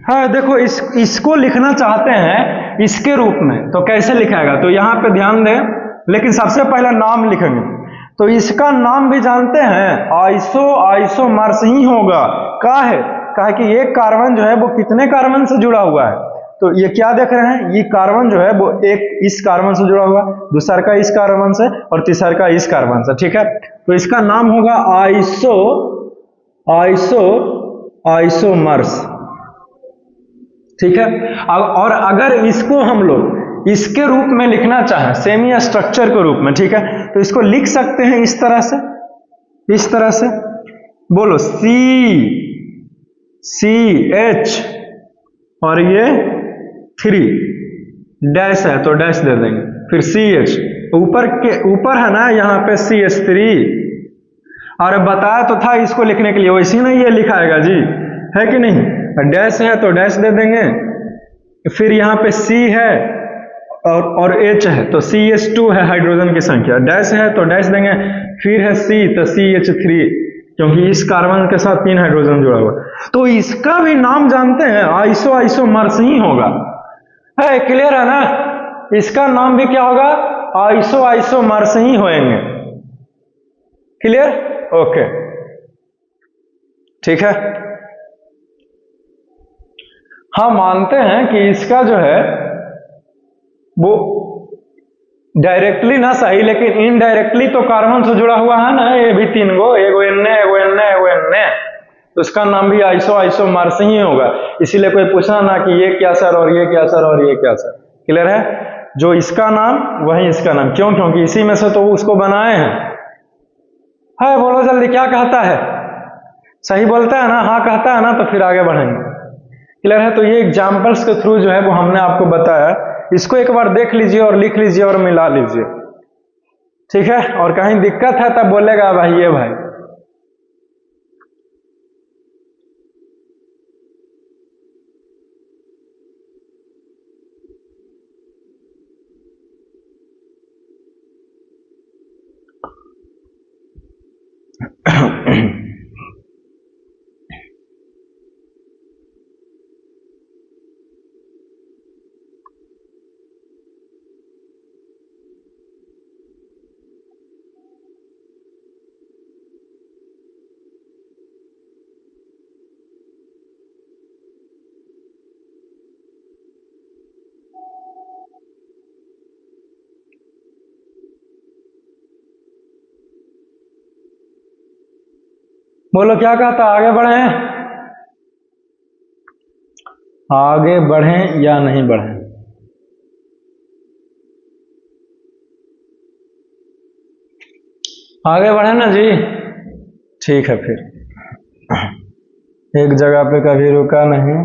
[SPEAKER 1] हाँ देखो, इसको लिखना चाहते हैं इसके रूप में, तो कैसे लिखाएगा? तो यहां पे ध्यान दें, लेकिन सबसे पहले नाम लिखेंगे। तो इसका नाम भी जानते हैं, आइसोमर्स ही होगा। कहा कि एक कार्बन जो है वो कितने कार्बन से जुड़ा हुआ है। तो ये क्या देख रहे हैं, ये कार्बन जो है वो एक इस कार्बन से जुड़ा हुआ, दूसरा का इस कार्बन से और तीसरा का इस कार्बन से, ठीक है। तो इसका नाम होगा आइसोमर्स, ठीक है। और अगर इसको हम लोग इसके रूप में लिखना चाहें, सेमी स्ट्रक्चर के रूप में, ठीक है, तो इसको लिख सकते हैं इस तरह से, इस तरह से बोलो CH और ये 3 डैश है तो डैश दे देंगे, फिर CH ऊपर है ना, यहाँ पे CH3। और बताया तो था इसको लिखने के लिए, वैसे नहीं ये लिखाएगा जी, है कि नहीं। डैश है तो डैश दे देंगे, फिर यहाँ पे C है और H है तो CH2 है हाइड्रोजन की संख्या, डैश है तो डैश देंगे, फिर है C तो CH3, क्योंकि इस कार्बन के साथ 3 हाइड्रोजन जुड़ा हुआ। तो इसका भी नाम जानते हैं, आइसोमर्स ही होगा, है। क्लियर है ना? इसका नाम भी क्या होगा? आइसोमर्स ही होंगे। क्लियर? ओके, ठीक है। हाँ, मानते हैं कि इसका जो है वो डायरेक्टली ना सही, लेकिन इनडायरेक्टली तो कार्बन से जुड़ा हुआ है ना, ये भी 3 गो, एगो एन, तो उसका नाम भी आइसोमर्स ही होगा। इसीलिए कोई पूछना ना कि ये क्या सर और ये क्या सर और ये क्या सर। क्लियर है? जो इसका नाम वही इसका नाम। क्यों? क्योंकि इसी में से तो उसको बनाए हैं। है, बोलो जल्दी, क्या कहता है? सही बोलता है ना? हाँ कहता है ना? तो फिर आगे बढ़ेंगे। क्लियर है? तो ये एग्जाम्पल्स के थ्रू जो है वो हमने आपको बताया। इसको एक बार देख लीजिए और लिख लीजिए और मिला लीजिए, ठीक है? और कहीं दिक्कत है तब बोलेगा भाई ये भाई। बोलो क्या कहता? आगे बढ़ें? आगे बढ़ें या नहीं बढ़ें? आगे बढ़े ना जी? ठीक है, फिर एक जगह पे कभी रुका नहीं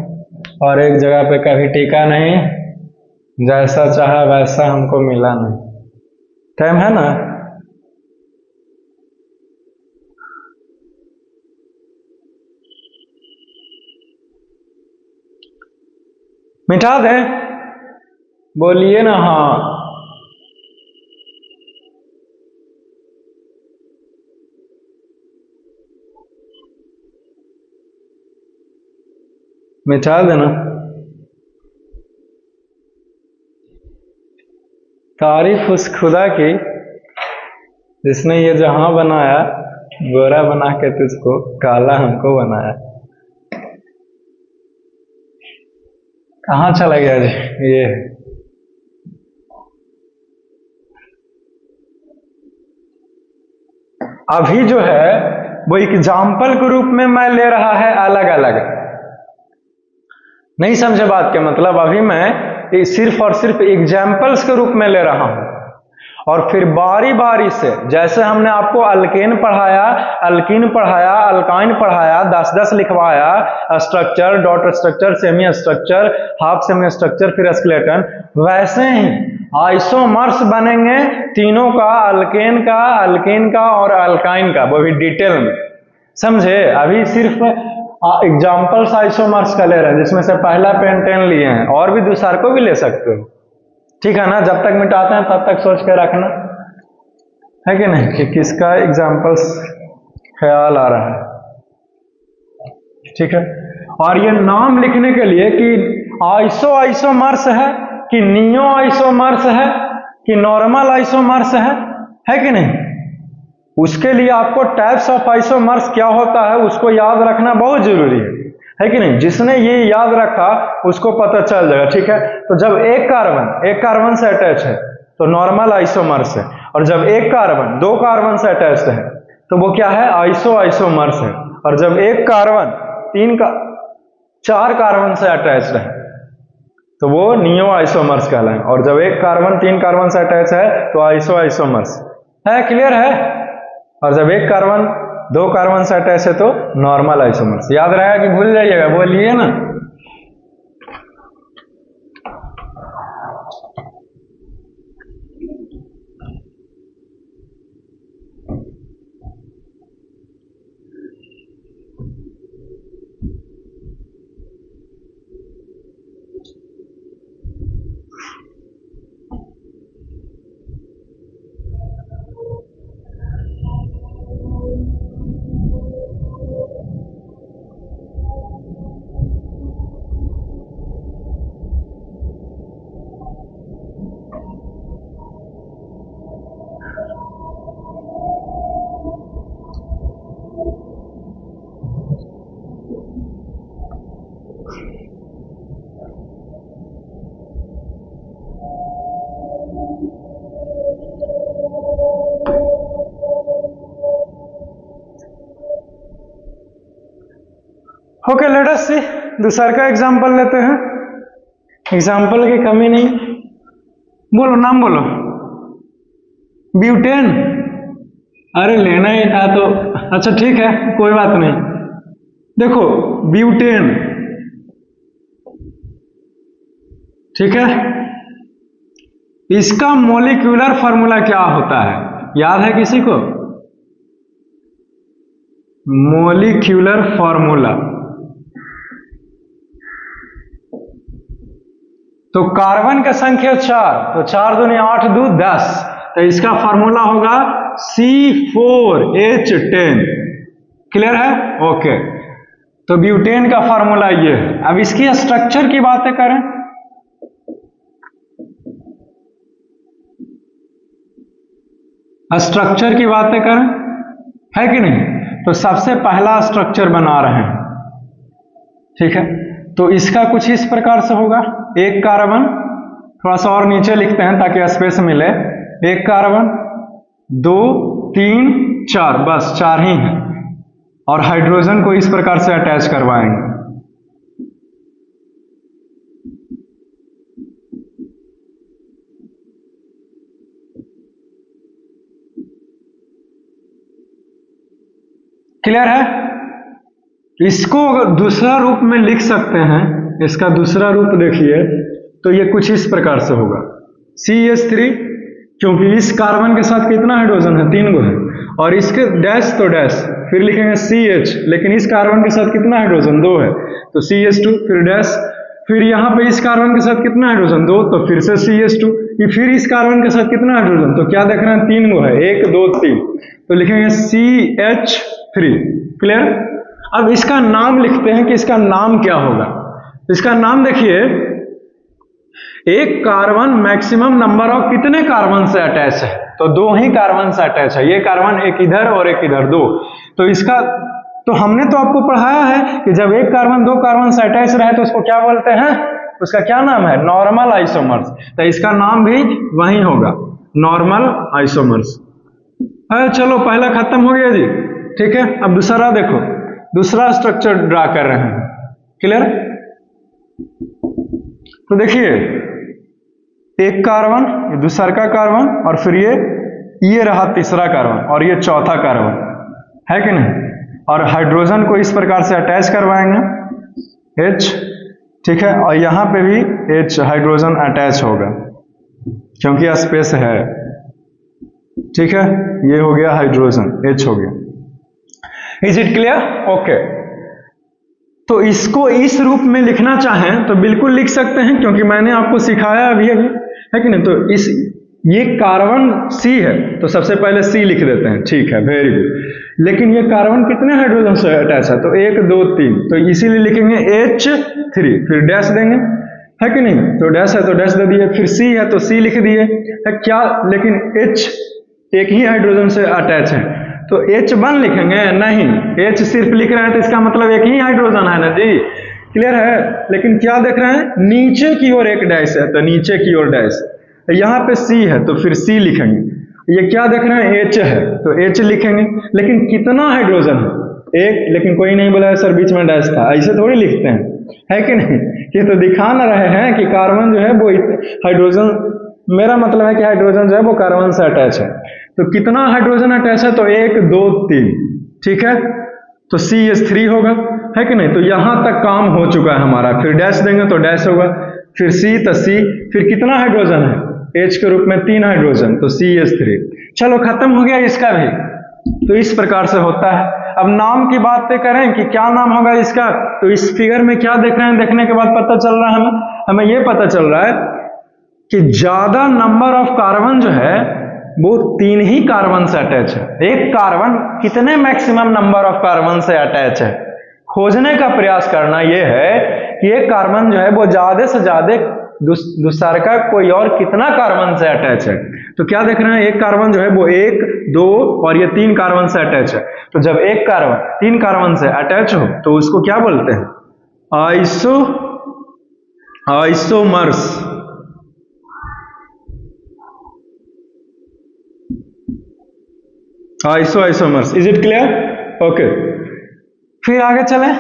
[SPEAKER 1] और एक जगह पे कभी टिका नहीं, जैसा चाहा वैसा हमको मिला नहीं। टाइम है ना? मिटा दें? बोलिए ना हाँ। मिटा देना। तारीफ उस खुदा की जिसने ये जहां बनाया, गोरा बना के तुझको काला हमको बनाया। कहाँ चला गया जी ये? अभी जो है वो एग्जाम्पल के रूप में मैं ले रहा है अलग अलग। नहीं समझे बात के मतलब? अभी मैं सिर्फ और सिर्फ एग्जाम्पल्स के रूप में ले रहा हूं और फिर बारी बारी से, जैसे हमने आपको अल्केन पढ़ाया, अल्कीन पढ़ाया, अल्काइन पढ़ाया, 10-10 लिखवाया, structure, dot structure, semi structure, half semi structure, फिर स्केलेटन, वैसे ही आइसोमर्स बनेंगे तीनों का, अल्केन का, अल्कीन का और अल्काइन का, वो भी डिटेल में। समझे? अभी सिर्फ एग्जाम्पल्स आइसोमर्स का ले रहे हैं, जिसमें से पहला पेंटेन लिए हैं, और भी दूसरा को भी ले सकते हो, ठीक है ना? जब तक मिटाते हैं तब तक सोच के रखना है कि नहीं, कि किसका एग्जाम्पल्स ख्याल आ रहा है, ठीक है? और ये नाम लिखने के लिए कि आइसोमर्स है कि नियो आइसोमर्स है कि नॉर्मल आइसोमर्स है कि नहीं, उसके लिए आपको टाइप्स ऑफ आइसोमर्स क्या होता है उसको याद रखना बहुत जरूरी है कि नहीं? जिसने ये याद रखा उसको पता चल जाएगा, ठीक है? तो जब एक कार्बन से अटैच है तो नॉर्मल आइसोमर्स है, और जब एक कार्बन 2 कार्बन से अटैच है तो वो क्या है? आइसोमर्स है। और जब एक कार्बन 4 कार्बन से अटैच है तो वो नियो आइसोमर्स कहलाए, और जब एक कार्बन 3 कार्बन से अटैच है तो आइसोमर्स है। क्लियर है? और जब एक कार्बन 2 कार्बन से अटैच है तो नॉर्मल आइसोमर्स। याद रहेगा कि भूल जाइएगा? बोलिए ना। दूसरा का एग्जाम्पल लेते हैं, एग्जाम्पल की कमी नहीं। बोलो नाम बोलो। ब्यूटेन, अरे लेना ही था तो अच्छा ठीक है कोई बात नहीं। देखो ब्यूटेन, ठीक है, इसका मॉलिक्यूलर फॉर्मूला क्या होता है, याद है किसी को? मॉलिक्यूलर फॉर्मूला, तो कार्बन का संख्या 4, तो 4 दूनी 8 2 10, तो इसका फॉर्मूला होगा C4H10। क्लियर है? ओके, तो ब्यूटेन का फॉर्मूला ये है। अब इसकी स्ट्रक्चर की बातें करें, स्ट्रक्चर की बातें करें, है कि नहीं? तो सबसे पहला स्ट्रक्चर बना रहे हैं, ठीक है, तो इसका कुछ इस प्रकार से होगा। एक कार्बन, थोड़ा सा और नीचे लिखते हैं ताकि स्पेस मिले। एक कार्बन, 2 3 4, बस 4 ही है, और हाइड्रोजन को इस प्रकार से अटैच करवाएंगे। क्लियर है? इसको अगर दूसरा रूप में लिख सकते हैं, इसका दूसरा रूप देखिए, तो ये कुछ इस प्रकार से होगा CH3, क्योंकि इस कार्बन के साथ कितना हाइड्रोजन है? 3 गो है, और इसके डैश तो डैश, फिर लिखेंगे CH, लेकिन इस कार्बन के साथ कितना हाइड्रोजन? 2 है, तो CH2, फिर डैश, फिर यहाँ पे इस कार्बन के साथ कितना हाइड्रोजन? 2, तो फिर से CH2, फिर इस कार्बन के साथ कितना हाइड्रोजन? तो क्या देख रहे हैं? 3 गो है, 1 2 3, तो लिखेंगे CH3। क्लियर? अब इसका नाम लिखते हैं कि इसका नाम क्या होगा। इसका नाम देखिए, एक कार्बन मैक्सिमम नंबर ऑफ कितने कार्बन से अटैच है? तो 2 ही कार्बन से अटैच है, ये कार्बन एक इधर और एक इधर, 2। तो इसका, तो हमने तो आपको पढ़ाया है कि जब एक कार्बन 2 कार्बन से अटैच रहे तो उसको क्या बोलते हैं? उसका क्या नाम है? Normal isomers. तो इसका नाम भी वही होगा, नॉर्मल आइसोमर्स। चलो पहला खत्म हो गया जी, ठीक है। अब दूसरा देखो, दूसरा स्ट्रक्चर ड्रा कर रहे हैं। क्लियर? तो देखिए, एक कार्बन, ये दूसरा का कार्बन, और फिर ये रहा तीसरा कार्बन, और ये चौथा कार्बन, है कि नहीं? और हाइड्रोजन को इस प्रकार से अटैच करवाएंगे H, ठीक है, और यहां पे भी H हाइड्रोजन अटैच होगा क्योंकि स्पेस है, ठीक है। ये हो गया हाइड्रोजन, H हो गया। Is it clear? ओके, तो इसको इस रूप में लिखना चाहें तो बिल्कुल लिख सकते हैं, क्योंकि मैंने आपको सिखाया अभी, है कि नहीं? तो ये कार्बन C है, तो सबसे पहले C लिख देते हैं, ठीक है, वेरी गुड। लेकिन ये कार्बन कितने हाइड्रोजन से अटैच है? तो 1 2 3, तो इसीलिए लिखेंगे H3, फिर डैश देंगे, है कि नहीं? तो डैश है तो डैश दे दिए, फिर C है तो C लिख दिए, है क्या? लेकिन H एक ही हाइड्रोजन से अटैच है, तो H1 लिखेंगे? नहीं, H सिर्फ लिख रहे हैं तो इसका मतलब एक ही हाइड्रोजन है ना जी। क्लियर है? लेकिन क्या देख रहे हैं? नीचे की ओर एक डैश है, तो नीचे की ओर डैश, यहाँ पे C है तो फिर C लिखेंगे। ये क्या देख रहे हैं? H है, तो H लिखेंगे। लेकिन कितना हाइड्रोजन है? 1, लेकिन कोई नहीं बोला सर बीच में डैश था, ऐसे थोड़ी लिखते हैं, है कि नहीं? ये तो दिखा ना रहे हैं कि कार्बन जो है वो हाइड्रोजन, मेरा मतलब है कि हाइड्रोजन जो है वो कार्बन से अटैच है। तो कितना हाइड्रोजन अटैच है? तो 1 2 3, ठीक है, तो CH3 होगा, है कि नहीं? तो यहां तक काम हो चुका है हमारा, फिर डैश देंगे तो डैश होगा, फिर C, तो C, फिर कितना हाइड्रोजन है? H के रूप में 3 हाइड्रोजन, तो CH3। चलो खत्म हो गया इसका भी। तो इस प्रकार से होता है। अब नाम की बातें करें कि क्या नाम होगा इसका, तो इस फिगर में क्या देख रहे हैं, देखने के बाद पता चल रहा है हमें ये पता चल रहा है कि ज्यादा नंबर ऑफ कार्बन जो है वो 3 ही कार्बन से अटैच है। एक कार्बन कितने मैक्सिमम नंबर ऑफ कार्बन से अटैच है, खोजने का प्रयास करना यह है कि एक कार्बन जो है वो ज्यादा से ज्यादा दूसरा का कोई और कितना कार्बन से अटैच है। तो क्या देख रहे हैं? एक कार्बन जो है वो 1 2 और ये 3 कार्बन से अटैच है। तो जब एक कार्बन 3 कार्बन से अटैच हो तो उसको क्या बोलते हैं? Isomers. Isomers. Is it clear? Okay, फिर आगे चलें।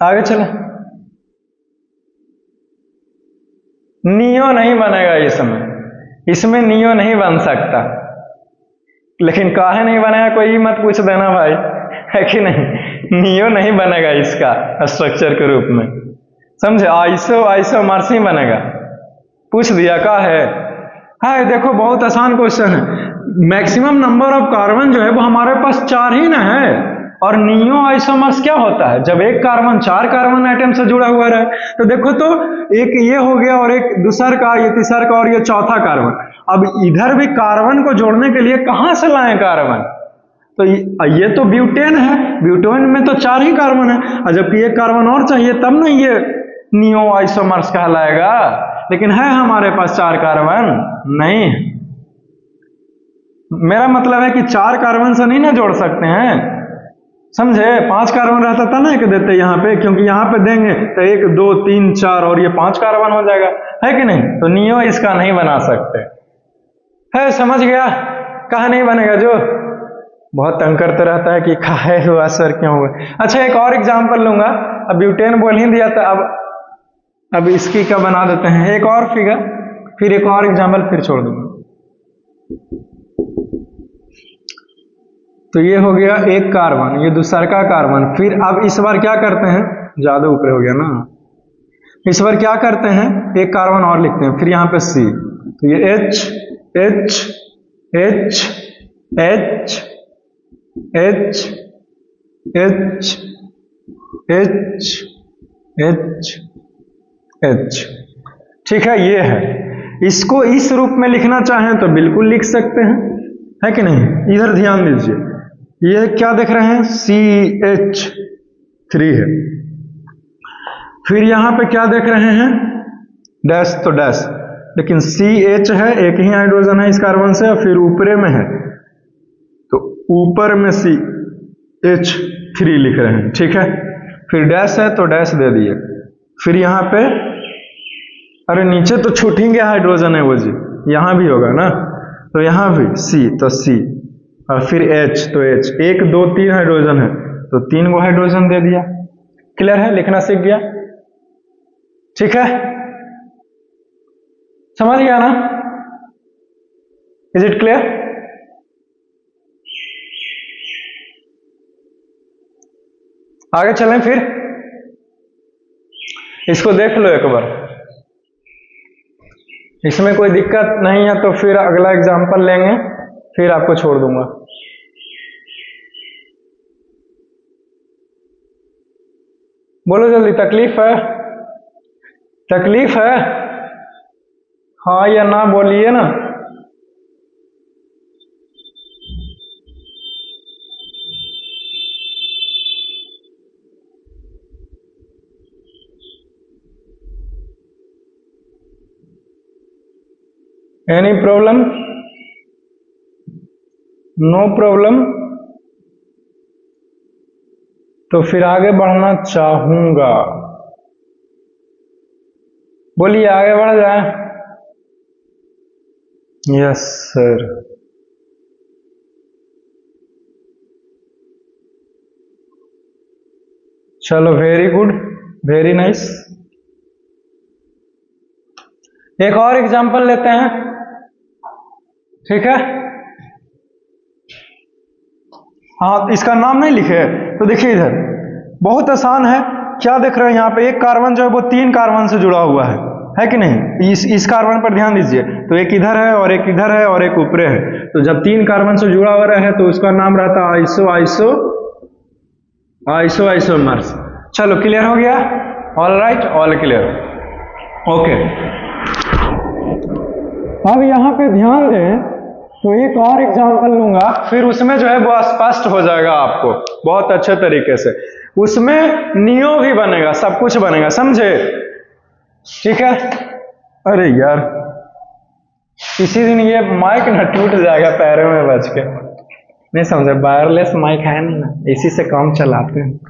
[SPEAKER 1] आगे चले। नियो नहीं बनेगा इसमें नियो नहीं बन सकता। लेकिन काहे नहीं बनेगा कोई मत पूछ देना भाई, है कि नहीं? नियो नहीं बनेगा इसका स्ट्रक्चर के रूप में, समझे? आइसोमर्स ही बनेगा। पूछ दिया का है? हाँ देखो बहुत आसान क्वेश्चन है। मैक्सिमम नंबर ऑफ कार्बन जो है वो हमारे पास 4 ही ना है, और नियो आइसोमर्स क्या होता है? जब एक कार्बन 4 कार्बन आइटम से जुड़ा हुआ रहे। तो देखो तो एक ये हो गया, और एक दूसर का, ये तीसर का, और ये चौथा कार्बन। अब इधर भी कार्बन को जोड़ने के लिए कहां से लाएं कार्बन? तो ये तो ब्यूटेन है, ब्यूटेन में तो 4 ही कार्बन है, और जबकि एक कार्बन और चाहिए तब ना ये नियो आइसोमर्स कहलाएगा। लेकिन है हमारे पास 4 कार्बन नहीं। मेरा मतलब है कि 4 कार्बन से नहीं ना जोड़ सकते हैं, समझे? 5 कार्बन रहता था ना, एक देते यहाँ पे, क्योंकि यहाँ पे देंगे तो 1 2 3 4 और ये 5 कार्बन हो जाएगा, है कि नहीं? तो नियो इसका नहीं बना सकते है। समझ गया? कहा नहीं बनेगा? जो बहुत तंग करते रहता है कि काहे हुआ सर, क्यों हुआ। अच्छा एक और एग्जांपल लूंगा। अब ब्यूटेन बोल ही दिया था, अब इसकी का बना देते हैं एक और फिगर, फिर एक और एग्जांपल, फिर छोड़ दूंगा। तो ये हो गया एक कार्बन, ये दूसरा का कार्बन। फिर अब इस बार क्या करते हैं, ज्यादा ऊपर हो गया ना, इस बार क्या करते हैं, एक कार्बन और लिखते हैं, फिर यहाँ पे C। तो ये H H H H H H H H H, ठीक है? ये है। इसको इस रूप में लिखना चाहें तो बिल्कुल लिख सकते हैं, है कि नहीं? इधर ध्यान दीजिए, ये क्या देख रहे हैं? CH3 है। फिर यहां पे क्या देख रहे हैं? डैश, तो डैश, लेकिन CH है, एक ही हाइड्रोजन है इस कार्बन से, और फिर ऊपरे में है, तो ऊपर में CH3 लिख रहे हैं, ठीक है? फिर डैश है तो डैश दे दिए। फिर यहाँ पे, अरे नीचे तो छूटेंगे हाइड्रोजन है वो जी, यहां भी होगा ना, तो यहां भी C, तो C, और फिर H, तो H, 1 2 3 हाइड्रोजन है, तो 3 गो हाइड्रोजन दे दिया। क्लियर है? लिखना सीख गया, ठीक है? समझ गया ना? Is it clear? आगे चलें फिर, इसको देख लो एक बार। इसमें कोई दिक्कत नहीं है तो फिर अगला एग्जांपल लेंगे, फिर आपको छोड़ दूंगा। बोलो जल्दी, तकलीफ है? तकलीफ है? हाँ या ना बोलिए ना। Any problem? No problem? तो फिर आगे बढ़ना चाहूंगा। बोलिए, आगे बढ़ जाए। Yes sir. चलो, वेरी गुड, वेरी नाइस। एक और एग्जांपल लेते हैं, ठीक है? हाँ, इसका नाम नहीं लिखे तो देखिए इधर, बहुत आसान है। क्या देख रहे हैं यहाँ पे? एक कार्बन जो है वो 3 कार्बन से जुड़ा हुआ है कि नहीं? इस कार्बन पर ध्यान दीजिए, तो एक इधर है और एक इधर है और एक ऊपरे है। तो जब 3 कार्बन से जुड़ा हुआ है तो उसका नाम रहता है आइसोमर्स। चलो, क्लियर हो गया? All right, all clear, okay. अब यहाँ पे ध्यान दें, तो एक और एग्जांपल लूंगा, फिर उसमें जो है वो स्पष्ट हो जाएगा आपको बहुत अच्छे तरीके से। उसमें नियो भी बनेगा, सब कुछ बनेगा, समझे? ठीक है? अरे यार, इसी दिन ये माइक ना टूट जाएगा पैरों में बच के, नहीं समझे? वायरलेस माइक है नहीं ना, इसी से काम चलाते हैं,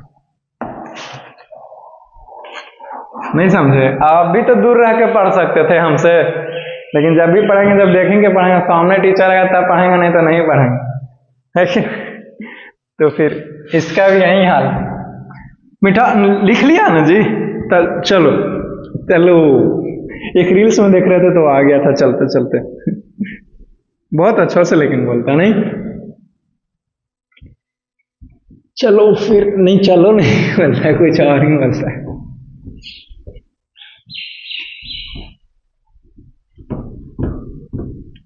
[SPEAKER 1] नहीं समझे? आप भी तो दूर रह के पढ़ सकते थे हमसे, लेकिन जब भी पढ़ेंगे, जब देखेंगे पढ़ेंगे, सामने टीचर आएगा तब पढ़ेंगे, नहीं तो नहीं पढ़ेंगे, है कि? तो फिर इसका भी यही हाल है। मिठा लिख लिया ना जी? चलो चलो, एक रील्स में देख रहे थे तो आ गया था चलते चलते। बहुत अच्छा से लेकिन बोलता नहीं। चलो फिर नहीं, चलो नहीं बोलता है, कुछ और ही बोलता है।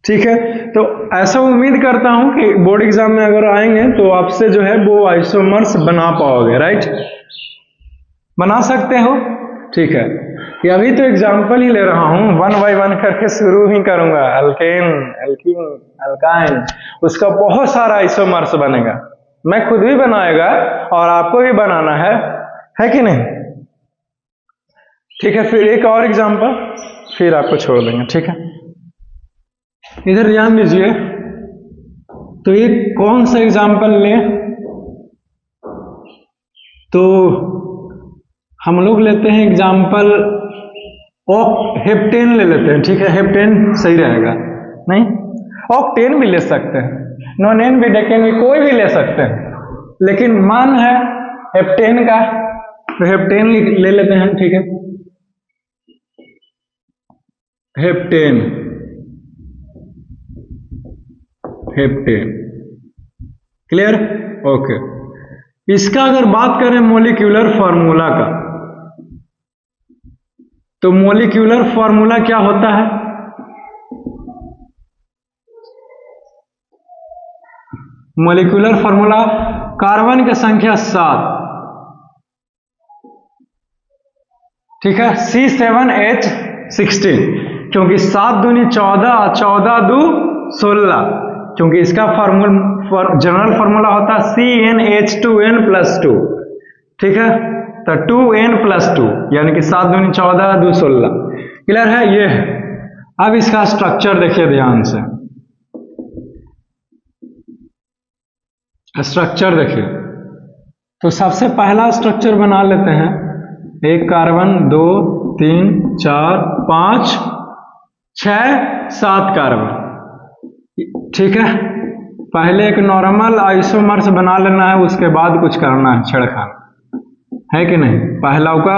[SPEAKER 1] ठीक है, तो ऐसा उम्मीद करता हूं कि बोर्ड एग्जाम में अगर आएंगे तो आपसे जो है वो आइसोमर्स बना पाओगे, राइट? बना सकते हो? ठीक है, ये अभी तो एग्जाम्पल ही ले रहा हूं, 1 बाय 1 करके शुरू ही करूंगा। अल्केन, एल्कीन, अल्काइन, उसका बहुत सारा आइसोमर्स बनेगा। मैं खुद भी बनाएगा और आपको भी बनाना है कि नहीं? ठीक है, फिर एक और एग्जाम्पल, फिर आपको छोड़ देंगे। ठीक है, इधर ध्यान दीजिए। तो ये कौन सा एग्जाम्पल लें? तो हम लोग लेते हैं एग्जाम्पल हेप्टेन ले लेते हैं। ठीक है, हेप्टेन सही रहेगा। नहीं, ऑक्टेन भी ले सकते हैं, नोनेन भी, डेकेन भी, कोई भी ले सकते हैं, लेकिन मान है हेप्टेन का, तो हेप्टेन ले लेते हैं। ठीक है, हेप्टेन, हेप्टेन, क्लियर? ओके। इसका अगर बात करें मॉलिक्यूलर फार्मूला का, तो मॉलिक्यूलर फार्मूला क्या होता है? मॉलिक्यूलर फार्मूला, कार्बन की संख्या 7, ठीक है, C7H16, क्योंकि 7 दूनी 14, 14 दू 16, क्योंकि इसका जनरल फार्मूला होता है CnH2n+2। ठीक है, तो 2n+2 यानी कि 7 दूनी 14, 2 16। क्लियर है? ये है। अब इसका स्ट्रक्चर देखिए ध्यान से, स्ट्रक्चर देखिए। तो सबसे पहला स्ट्रक्चर बना लेते हैं, एक कार्बन, 2 3 4 5 6 7 कार्बन। ठीक है, पहले एक नॉर्मल आइसोमर्स बना लेना है, उसके बाद कुछ करना है, छेड़खानी है कि नहीं? पहला का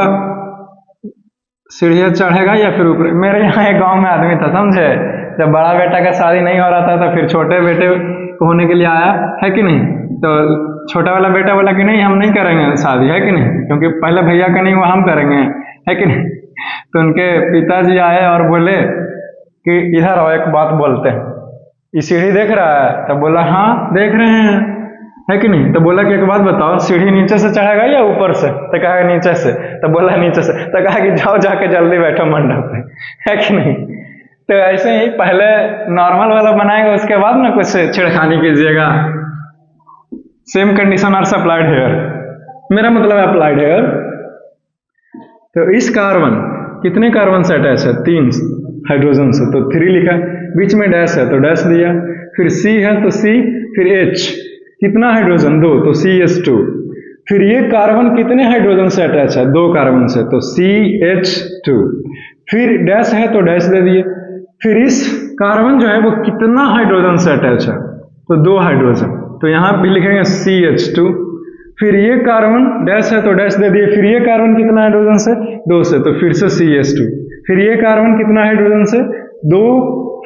[SPEAKER 1] सीढ़ियाँ चढ़ेगा या फिर ऊपर। मेरे यहाँ एक गांव में आदमी था, समझे, जब बड़ा बेटा का शादी नहीं हो रहा था तो फिर छोटे बेटे को होने के लिए आया, है कि नहीं? तो छोटा वाला बेटा बोला कि नहीं, हम नहीं करेंगे शादी, है कि नहीं, क्योंकि पहले भैया का नहीं हुआ, हम करेंगे, है कि नहीं? तो उनके पिताजी आए और बोले कि इधर आओ, एक बात बोलते हैं, ये सीढ़ी देख रहा है? तो बोला हाँ देख रहे हैं, है कि नहीं? तो बोला कि एक बात बताओ, सीढ़ी नीचे से चढ़ेगा या ऊपर से? तो कहा नीचे से। तो बोला नीचे से। तो कहा कि जाओ जाके जल्दी बैठो मंडप पे, है कि नहीं? तो ऐसे ही पहले नॉर्मल वाला बनाएगा, उसके बाद ना कुछ छेड़खानी कीजिएगा। Same condition are applied here, मेरा मतलब अप्लाइड हेयर। तो इस कार्बन, कितने कार्बन से अटैच है? 3 हाइड्रोजन से, तो 3 लिखा, बीच में डैश है तो डैश दिया, फिर C है तो C, फिर H, कितना हाइड्रोजन? 2, तो CH2। फिर ये कार्बन कितने हाइड्रोजन से अटैच है? 2 कार्बन से, तो CH2। फिर डैश है तो डैश दे दिए। फिर इस कार्बन जो है वो कितना हाइड्रोजन से अटैच है? तो 2 हाइड्रोजन, तो यहां भी लिखेंगे CH2। फिर ये कार्बन डैश है तो डैश दे दिए। फिर ये कार्बन कितना हाइड्रोजन से? 2 से, तो फिर से CH2। फिर ये कार्बन कितना हाइड्रोजन से? 2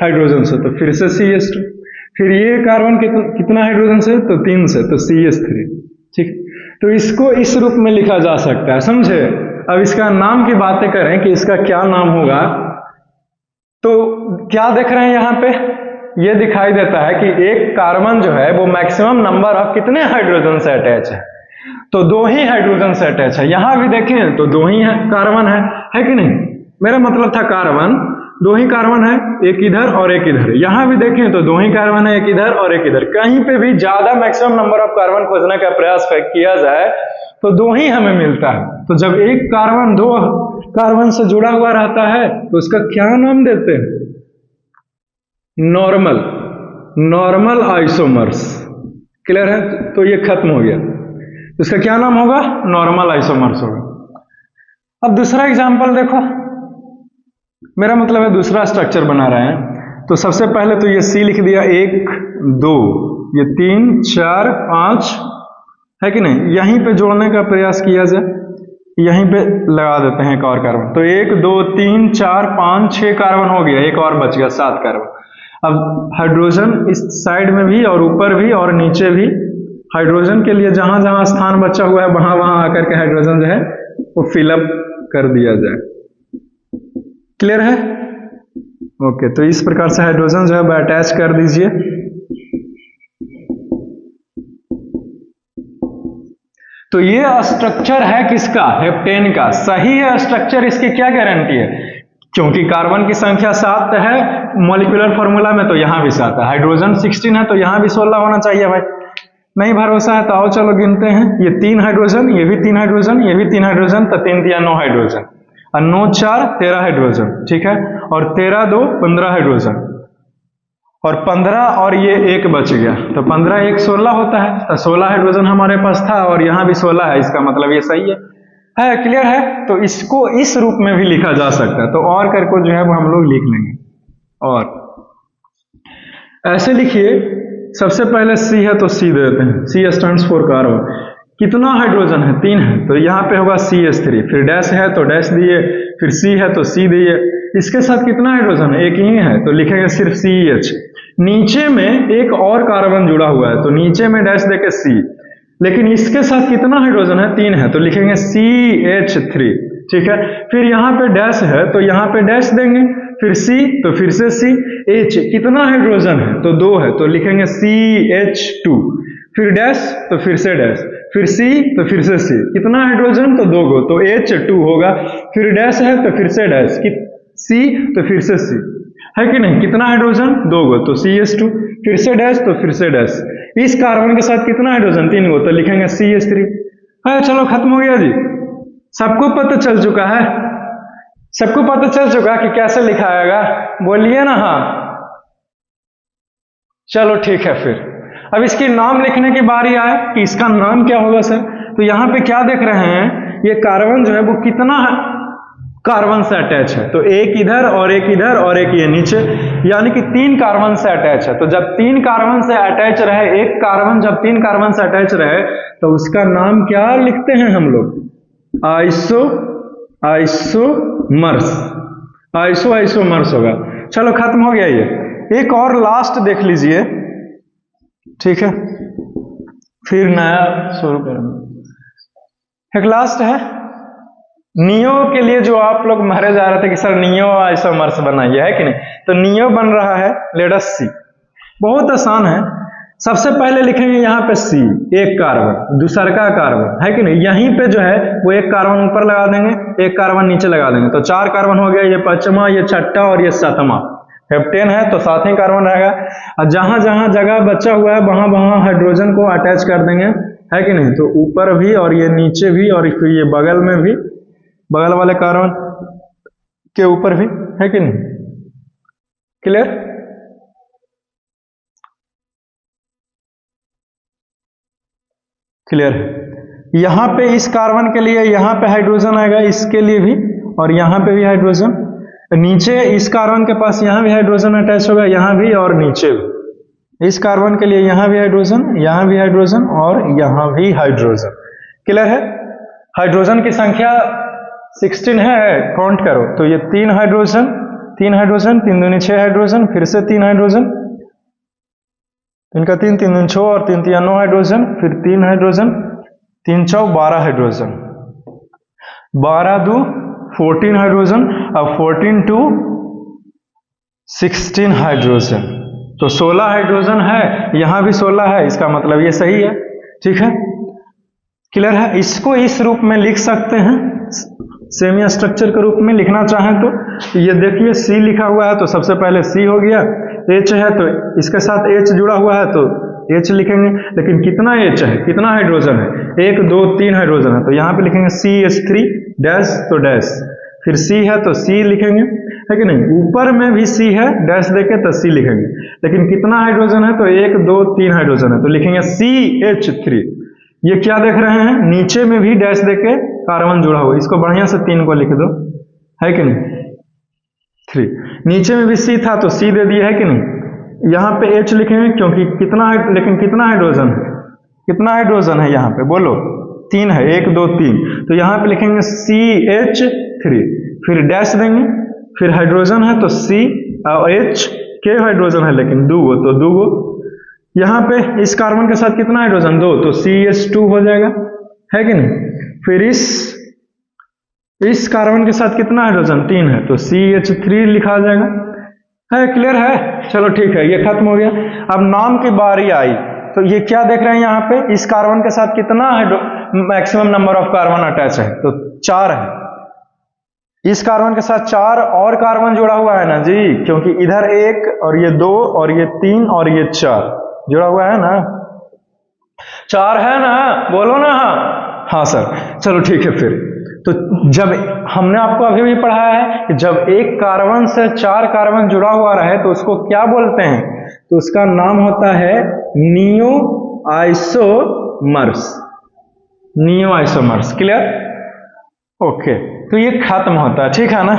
[SPEAKER 1] हाइड्रोजन से, तो फिर से CH2। फिर ये कार्बन कितना हाइड्रोजन से? तो 3 से, तो CH3। ठीक, तो इसको इस रूप में लिखा जा सकता है, समझे? अब इसका नाम की बातें करें कि इसका क्या नाम होगा, तो क्या देख रहे हैं यहाँ पे? ये दिखाई देता है कि एक कार्बन जो है वो मैक्सिमम नंबर ऑफ कितने हाइड्रोजन से अटैच है? तो 2 ही हाइड्रोजन से अटैच है। यहां भी देखें तो 2 ही कार्बन है कि नहीं? मेरा मतलब था कार्बन 2 ही कार्बन है, एक इधर और एक इधर। यहां भी देखें तो 2 ही कार्बन है, एक इधर और एक इधर। कहीं पे भी ज्यादा मैक्सिमम नंबर ऑफ कार्बन खोजने का प्रयास किया जाए तो 2 ही हमें मिलता है। तो जब एक कार्बन 2 कार्बन से जुड़ा हुआ रहता है तो उसका क्या नाम देते हैं? Normal isomers. क्लियर है? तो ये खत्म हो गया, इसका क्या नाम होगा? नॉर्मल आइसोमर्स होगा। अब दूसरा एग्जांपल देखो, मेरा मतलब है दूसरा स्ट्रक्चर बना रहे हैं। तो सबसे पहले तो ये C लिख दिया, 1 2, ये 3 4 5, है कि नहीं? यहीं पे जोड़ने का प्रयास किया जाए यहीं पे लगा देते हैं एक और कार्बन। तो 1 2 3 4 5 6 कार्बन हो गया, एक और बच गया 7 कार्बन। अब हाइड्रोजन इस साइड में भी और ऊपर भी और नीचे भी, हाइड्रोजन के लिए जहां जहां स्थान बचा हुआ है वहां वहां आकर के हाइड्रोजन जो है वो फिलअप कर दिया जाए। क्लियर है? ओके, तो इस प्रकार से हाइड्रोजन जो है वो अटैच कर दीजिए। तो ये स्ट्रक्चर है किसका? हेप्टेन का। सही है स्ट्रक्चर, इसकी क्या गारंटी है? क्योंकि कार्बन की संख्या 7 है मॉलिक्यूलर फॉर्मूला में, तो यहां भी 7 है। हाइड्रोजन 16 है तो यहां भी 16 होना चाहिए भाई। नहीं भरोसा है तो आओ चलो गिनते हैं। ये 3 हाइड्रोजन, ये भी 3 हाइड्रोजन, ये भी 3 हाइड्रोजन, तो 3 3 9 हाइड्रोजन, और 9 4 13 हाइड्रोजन, ठीक है। और 13 2 15 हाइड्रोजन, और 15 और ये 1 बच गया, तो 15 1 16 होता है। तो 16 हाइड्रोजन हमारे पास था और यहाँ भी 16 है, इसका मतलब ये सही है। क्लियर है? तो इसको इस रूप में भी लिखा जा सकता है। तो और करके जो है वो हम लोग लिख लेंगे। और ऐसे लिखिए, सबसे पहले C है तो C दे देते हैं। C stands for carbon. कितना हाइड्रोजन है? 3 है, तो यहाँ पे होगा CH3। फिर डैश है तो डैश दिए, फिर C है तो C दिए। इसके साथ कितना हाइड्रोजन है? 1 ही है, तो लिखेंगे सिर्फ CH। नीचे में एक और कार्बन जुड़ा हुआ है, तो नीचे में डैश देके C। लेकिन इसके साथ कितना हाइड्रोजन है? 3 है, तो लिखेंगे CH3, ठीक है। फिर यहाँ पे डैश है तो यहाँ पे डैश देंगे, फिर C तो फिर से C। H कितना हाइड्रोजन है? तो 2 है, तो लिखेंगे CH2। फिर डैश तो फिर से डैश, फिर C तो फिर से C। कितना हाइड्रोजन? तो 2 गो, तो H2 होगा। फिर डैश है तो फिर से डैश, C तो फिर से C, है कि नहीं? कितना हाइड्रोजन? 2 गो, तो CH2। फिर से डैश तो फिर से डैश। इस कार्बन के साथ कितना हाइड्रोजन? 3 गो, तो लिखेंगे CH3। है, चलो खत्म हो गया जी। सबको पता चल चुका है? सबको पता चल चुका कि कैसे लिखा आएगा? बोलिए ना हाँ। चलो ठीक है, फिर अब इसकी नाम लिखने की बारी आए कि इसका नाम क्या होगा सर। तो यहाँ पे क्या देख रहे हैं, ये कार्बन जो है वो कितना कार्बन से अटैच है, तो एक इधर और एक इधर और एक ये नीचे, यानी कि 3 कार्बन से अटैच है। तो जब 3 कार्बन से अटैच रहे, एक कार्बन जब 3 कार्बन से अटैच रहे, तो उसका नाम क्या लिखते हैं हम लोग? आइसोमर्स। आइसोमर्स होगा। चलो खत्म हो गया ये। एक और लास्ट देख लीजिए, ठीक है, फिर नया शुरू करेंगे। एक लास्ट है नियो के लिए, जो आप लोग मारे जा रहे थे कि सर नियो आइसोमर्स बनाइए, है कि नहीं? तो नियो बन रहा है, लेट अस सी। बहुत आसान है। सबसे पहले लिखेंगे यहाँ पे C, एक कार्बन, दूसरा का कार्बन, है कि नहीं? यहीं पे जो है वो एक कार्बन ऊपर लगा देंगे, एक कार्बन नीचे लगा देंगे, तो 4 कार्बन हो गया। ये 5वां, ये 6ठा और ये 7वां। हेप्टेन है तो 7 ही कार्बन रहेगा। और जहां जहां जगह बचा हुआ है वहां वहां हाइड्रोजन को अटैच कर देंगे, है कि नहीं? तो ऊपर भी और ये नीचे भी और फिर ये बगल में भी, बगल वाले कार्बन के ऊपर भी, है कि नहीं? क्लियर? क्लियर है। यहां पे इस कार्बन के लिए यहां पे हाइड्रोजन आएगा, इसके लिए भी, और यहां पे भी हाइड्रोजन। नीचे इस कार्बन के पास यहां भी हाइड्रोजन अटैच होगा, यहां भी और नीचे भी। इस कार्बन के लिए यहां भी हाइड्रोजन, यहां भी हाइड्रोजन और यहां भी हाइड्रोजन। क्लियर है? हाइड्रोजन की संख्या 16 है, काउंट करो। तो ये 3 हाइड्रोजन, 3 हाइड्रोजन, 3 दूनी 6 हाइड्रोजन, फिर से 3 हाइड्रोजन, 3 का 3, 3 दूनी 6 और 3 3 9 हाइड्रोजन, फिर 3 हाइड्रोजन, 3 4 12 हाइड्रोजन, 12 2 14 हाइड्रोजन, अब 14 2 16 हाइड्रोजन, तो 16 हाइड्रोजन है। यहां भी 16 है, इसका मतलब ये सही है, ठीक है? क्लियर है? इसको इस रूप में लिख सकते हैं, सेमी स्ट्रक्चर के रूप में लिखना चाहें तो। ये देखिए C लिखा हुआ है, तो सबसे पहले C हो गया। H है तो इसके साथ H जुड़ा हुआ है तो H लिखेंगे। लेकिन कितना H है, कितना हाइड्रोजन है? 1 2 3 हाइड्रोजन है, तो यहाँ पे लिखेंगे CH3 डैश, तो डैश, फिर C है तो C लिखेंगे, है कि नहीं? ऊपर में भी C है, डैश देके तो C लिखेंगे। लेकिन कितना हाइड्रोजन है? तो 1 2 3 हाइड्रोजन है, तो लिखेंगे CH3। ये क्या देख रहे हैं? नीचे में भी डैश देके कार्बन जुड़ा हुआ, इसको बढ़िया से 3 को लिख दो, है कि नहीं? 3। नीचे में भी C था तो C दे दिया, है कि नहीं? यहाँ पे H लिखेंगे क्योंकि कितना, लेकिन कितना हाइड्रोजन है? कितना हाइड्रोजन है यहाँ पे? बोलो तीन है, 1 2 3, तो यहाँ पे लिखेंगे CH3, फिर डैश देंगे, फिर हाइड्रोजन है तो C और H के हाइड्रोजन है लेकिन दूगो, तो दूगो। यहाँ पे इस कार्बन के साथ कितना हाइड्रोजन, 2, तो CH2 हो जाएगा, है कि नहीं। फिर इस कार्बन के साथ कितना हाइड्रोजन, 3 है, तो CH3 लिखा जाएगा। है, क्लियर है। चलो ठीक है, ये खत्म हो गया। अब नाम की बारी आई, तो ये क्या देख रहे हैं यहाँ पे, इस कार्बन के साथ कितना maximum number of carbon attach है, तो 4 है। इस कार्बन के साथ 4 और कार्बन जुड़ा हुआ है ना जी, क्योंकि इधर 1 और ये 2 और ये 3 और ये 4 जुड़ा हुआ है ना, 4 है ना, बोलो ना। हाँ सर, चलो ठीक है। फिर तो जब हमने आपको अभी भी पढ़ाया है कि जब एक कार्बन से 4 कार्बन जुड़ा हुआ रहे तो उसको क्या बोलते हैं, तो उसका नाम होता है neo isomers. Neo isomers, clear. Okay, तो ये खत्म होता है, ठीक है ना।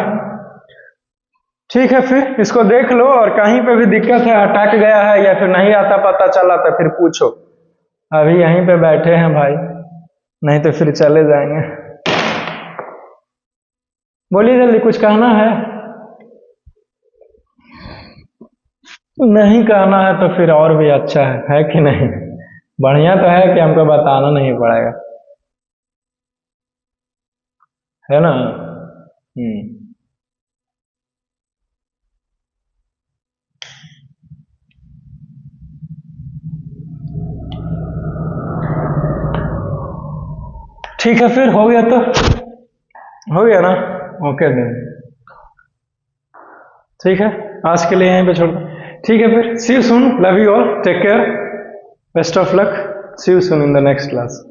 [SPEAKER 1] ठीक है, फिर इसको देख लो, और कहीं पे भी दिक्कत है, अटक गया है या फिर नहीं आता पता चला तो फिर पूछो। अभी यहीं पे बैठे हैं भाई, नहीं तो फिर चले जाएंगे। बोलिए जल्दी, कुछ कहना है? नहीं कहना है तो फिर और भी अच्छा है कि नहीं। बढ़िया तो है कि हमको बताना नहीं पड़ेगा, है ना। ठीक है, फिर हो गया तो हो गया ना। ओके देन, ठीक है, आज के लिए यहीं पे छोड़ दो। ठीक है, फिर see you soon, love you all, take care, best of luck, see you soon in the next class.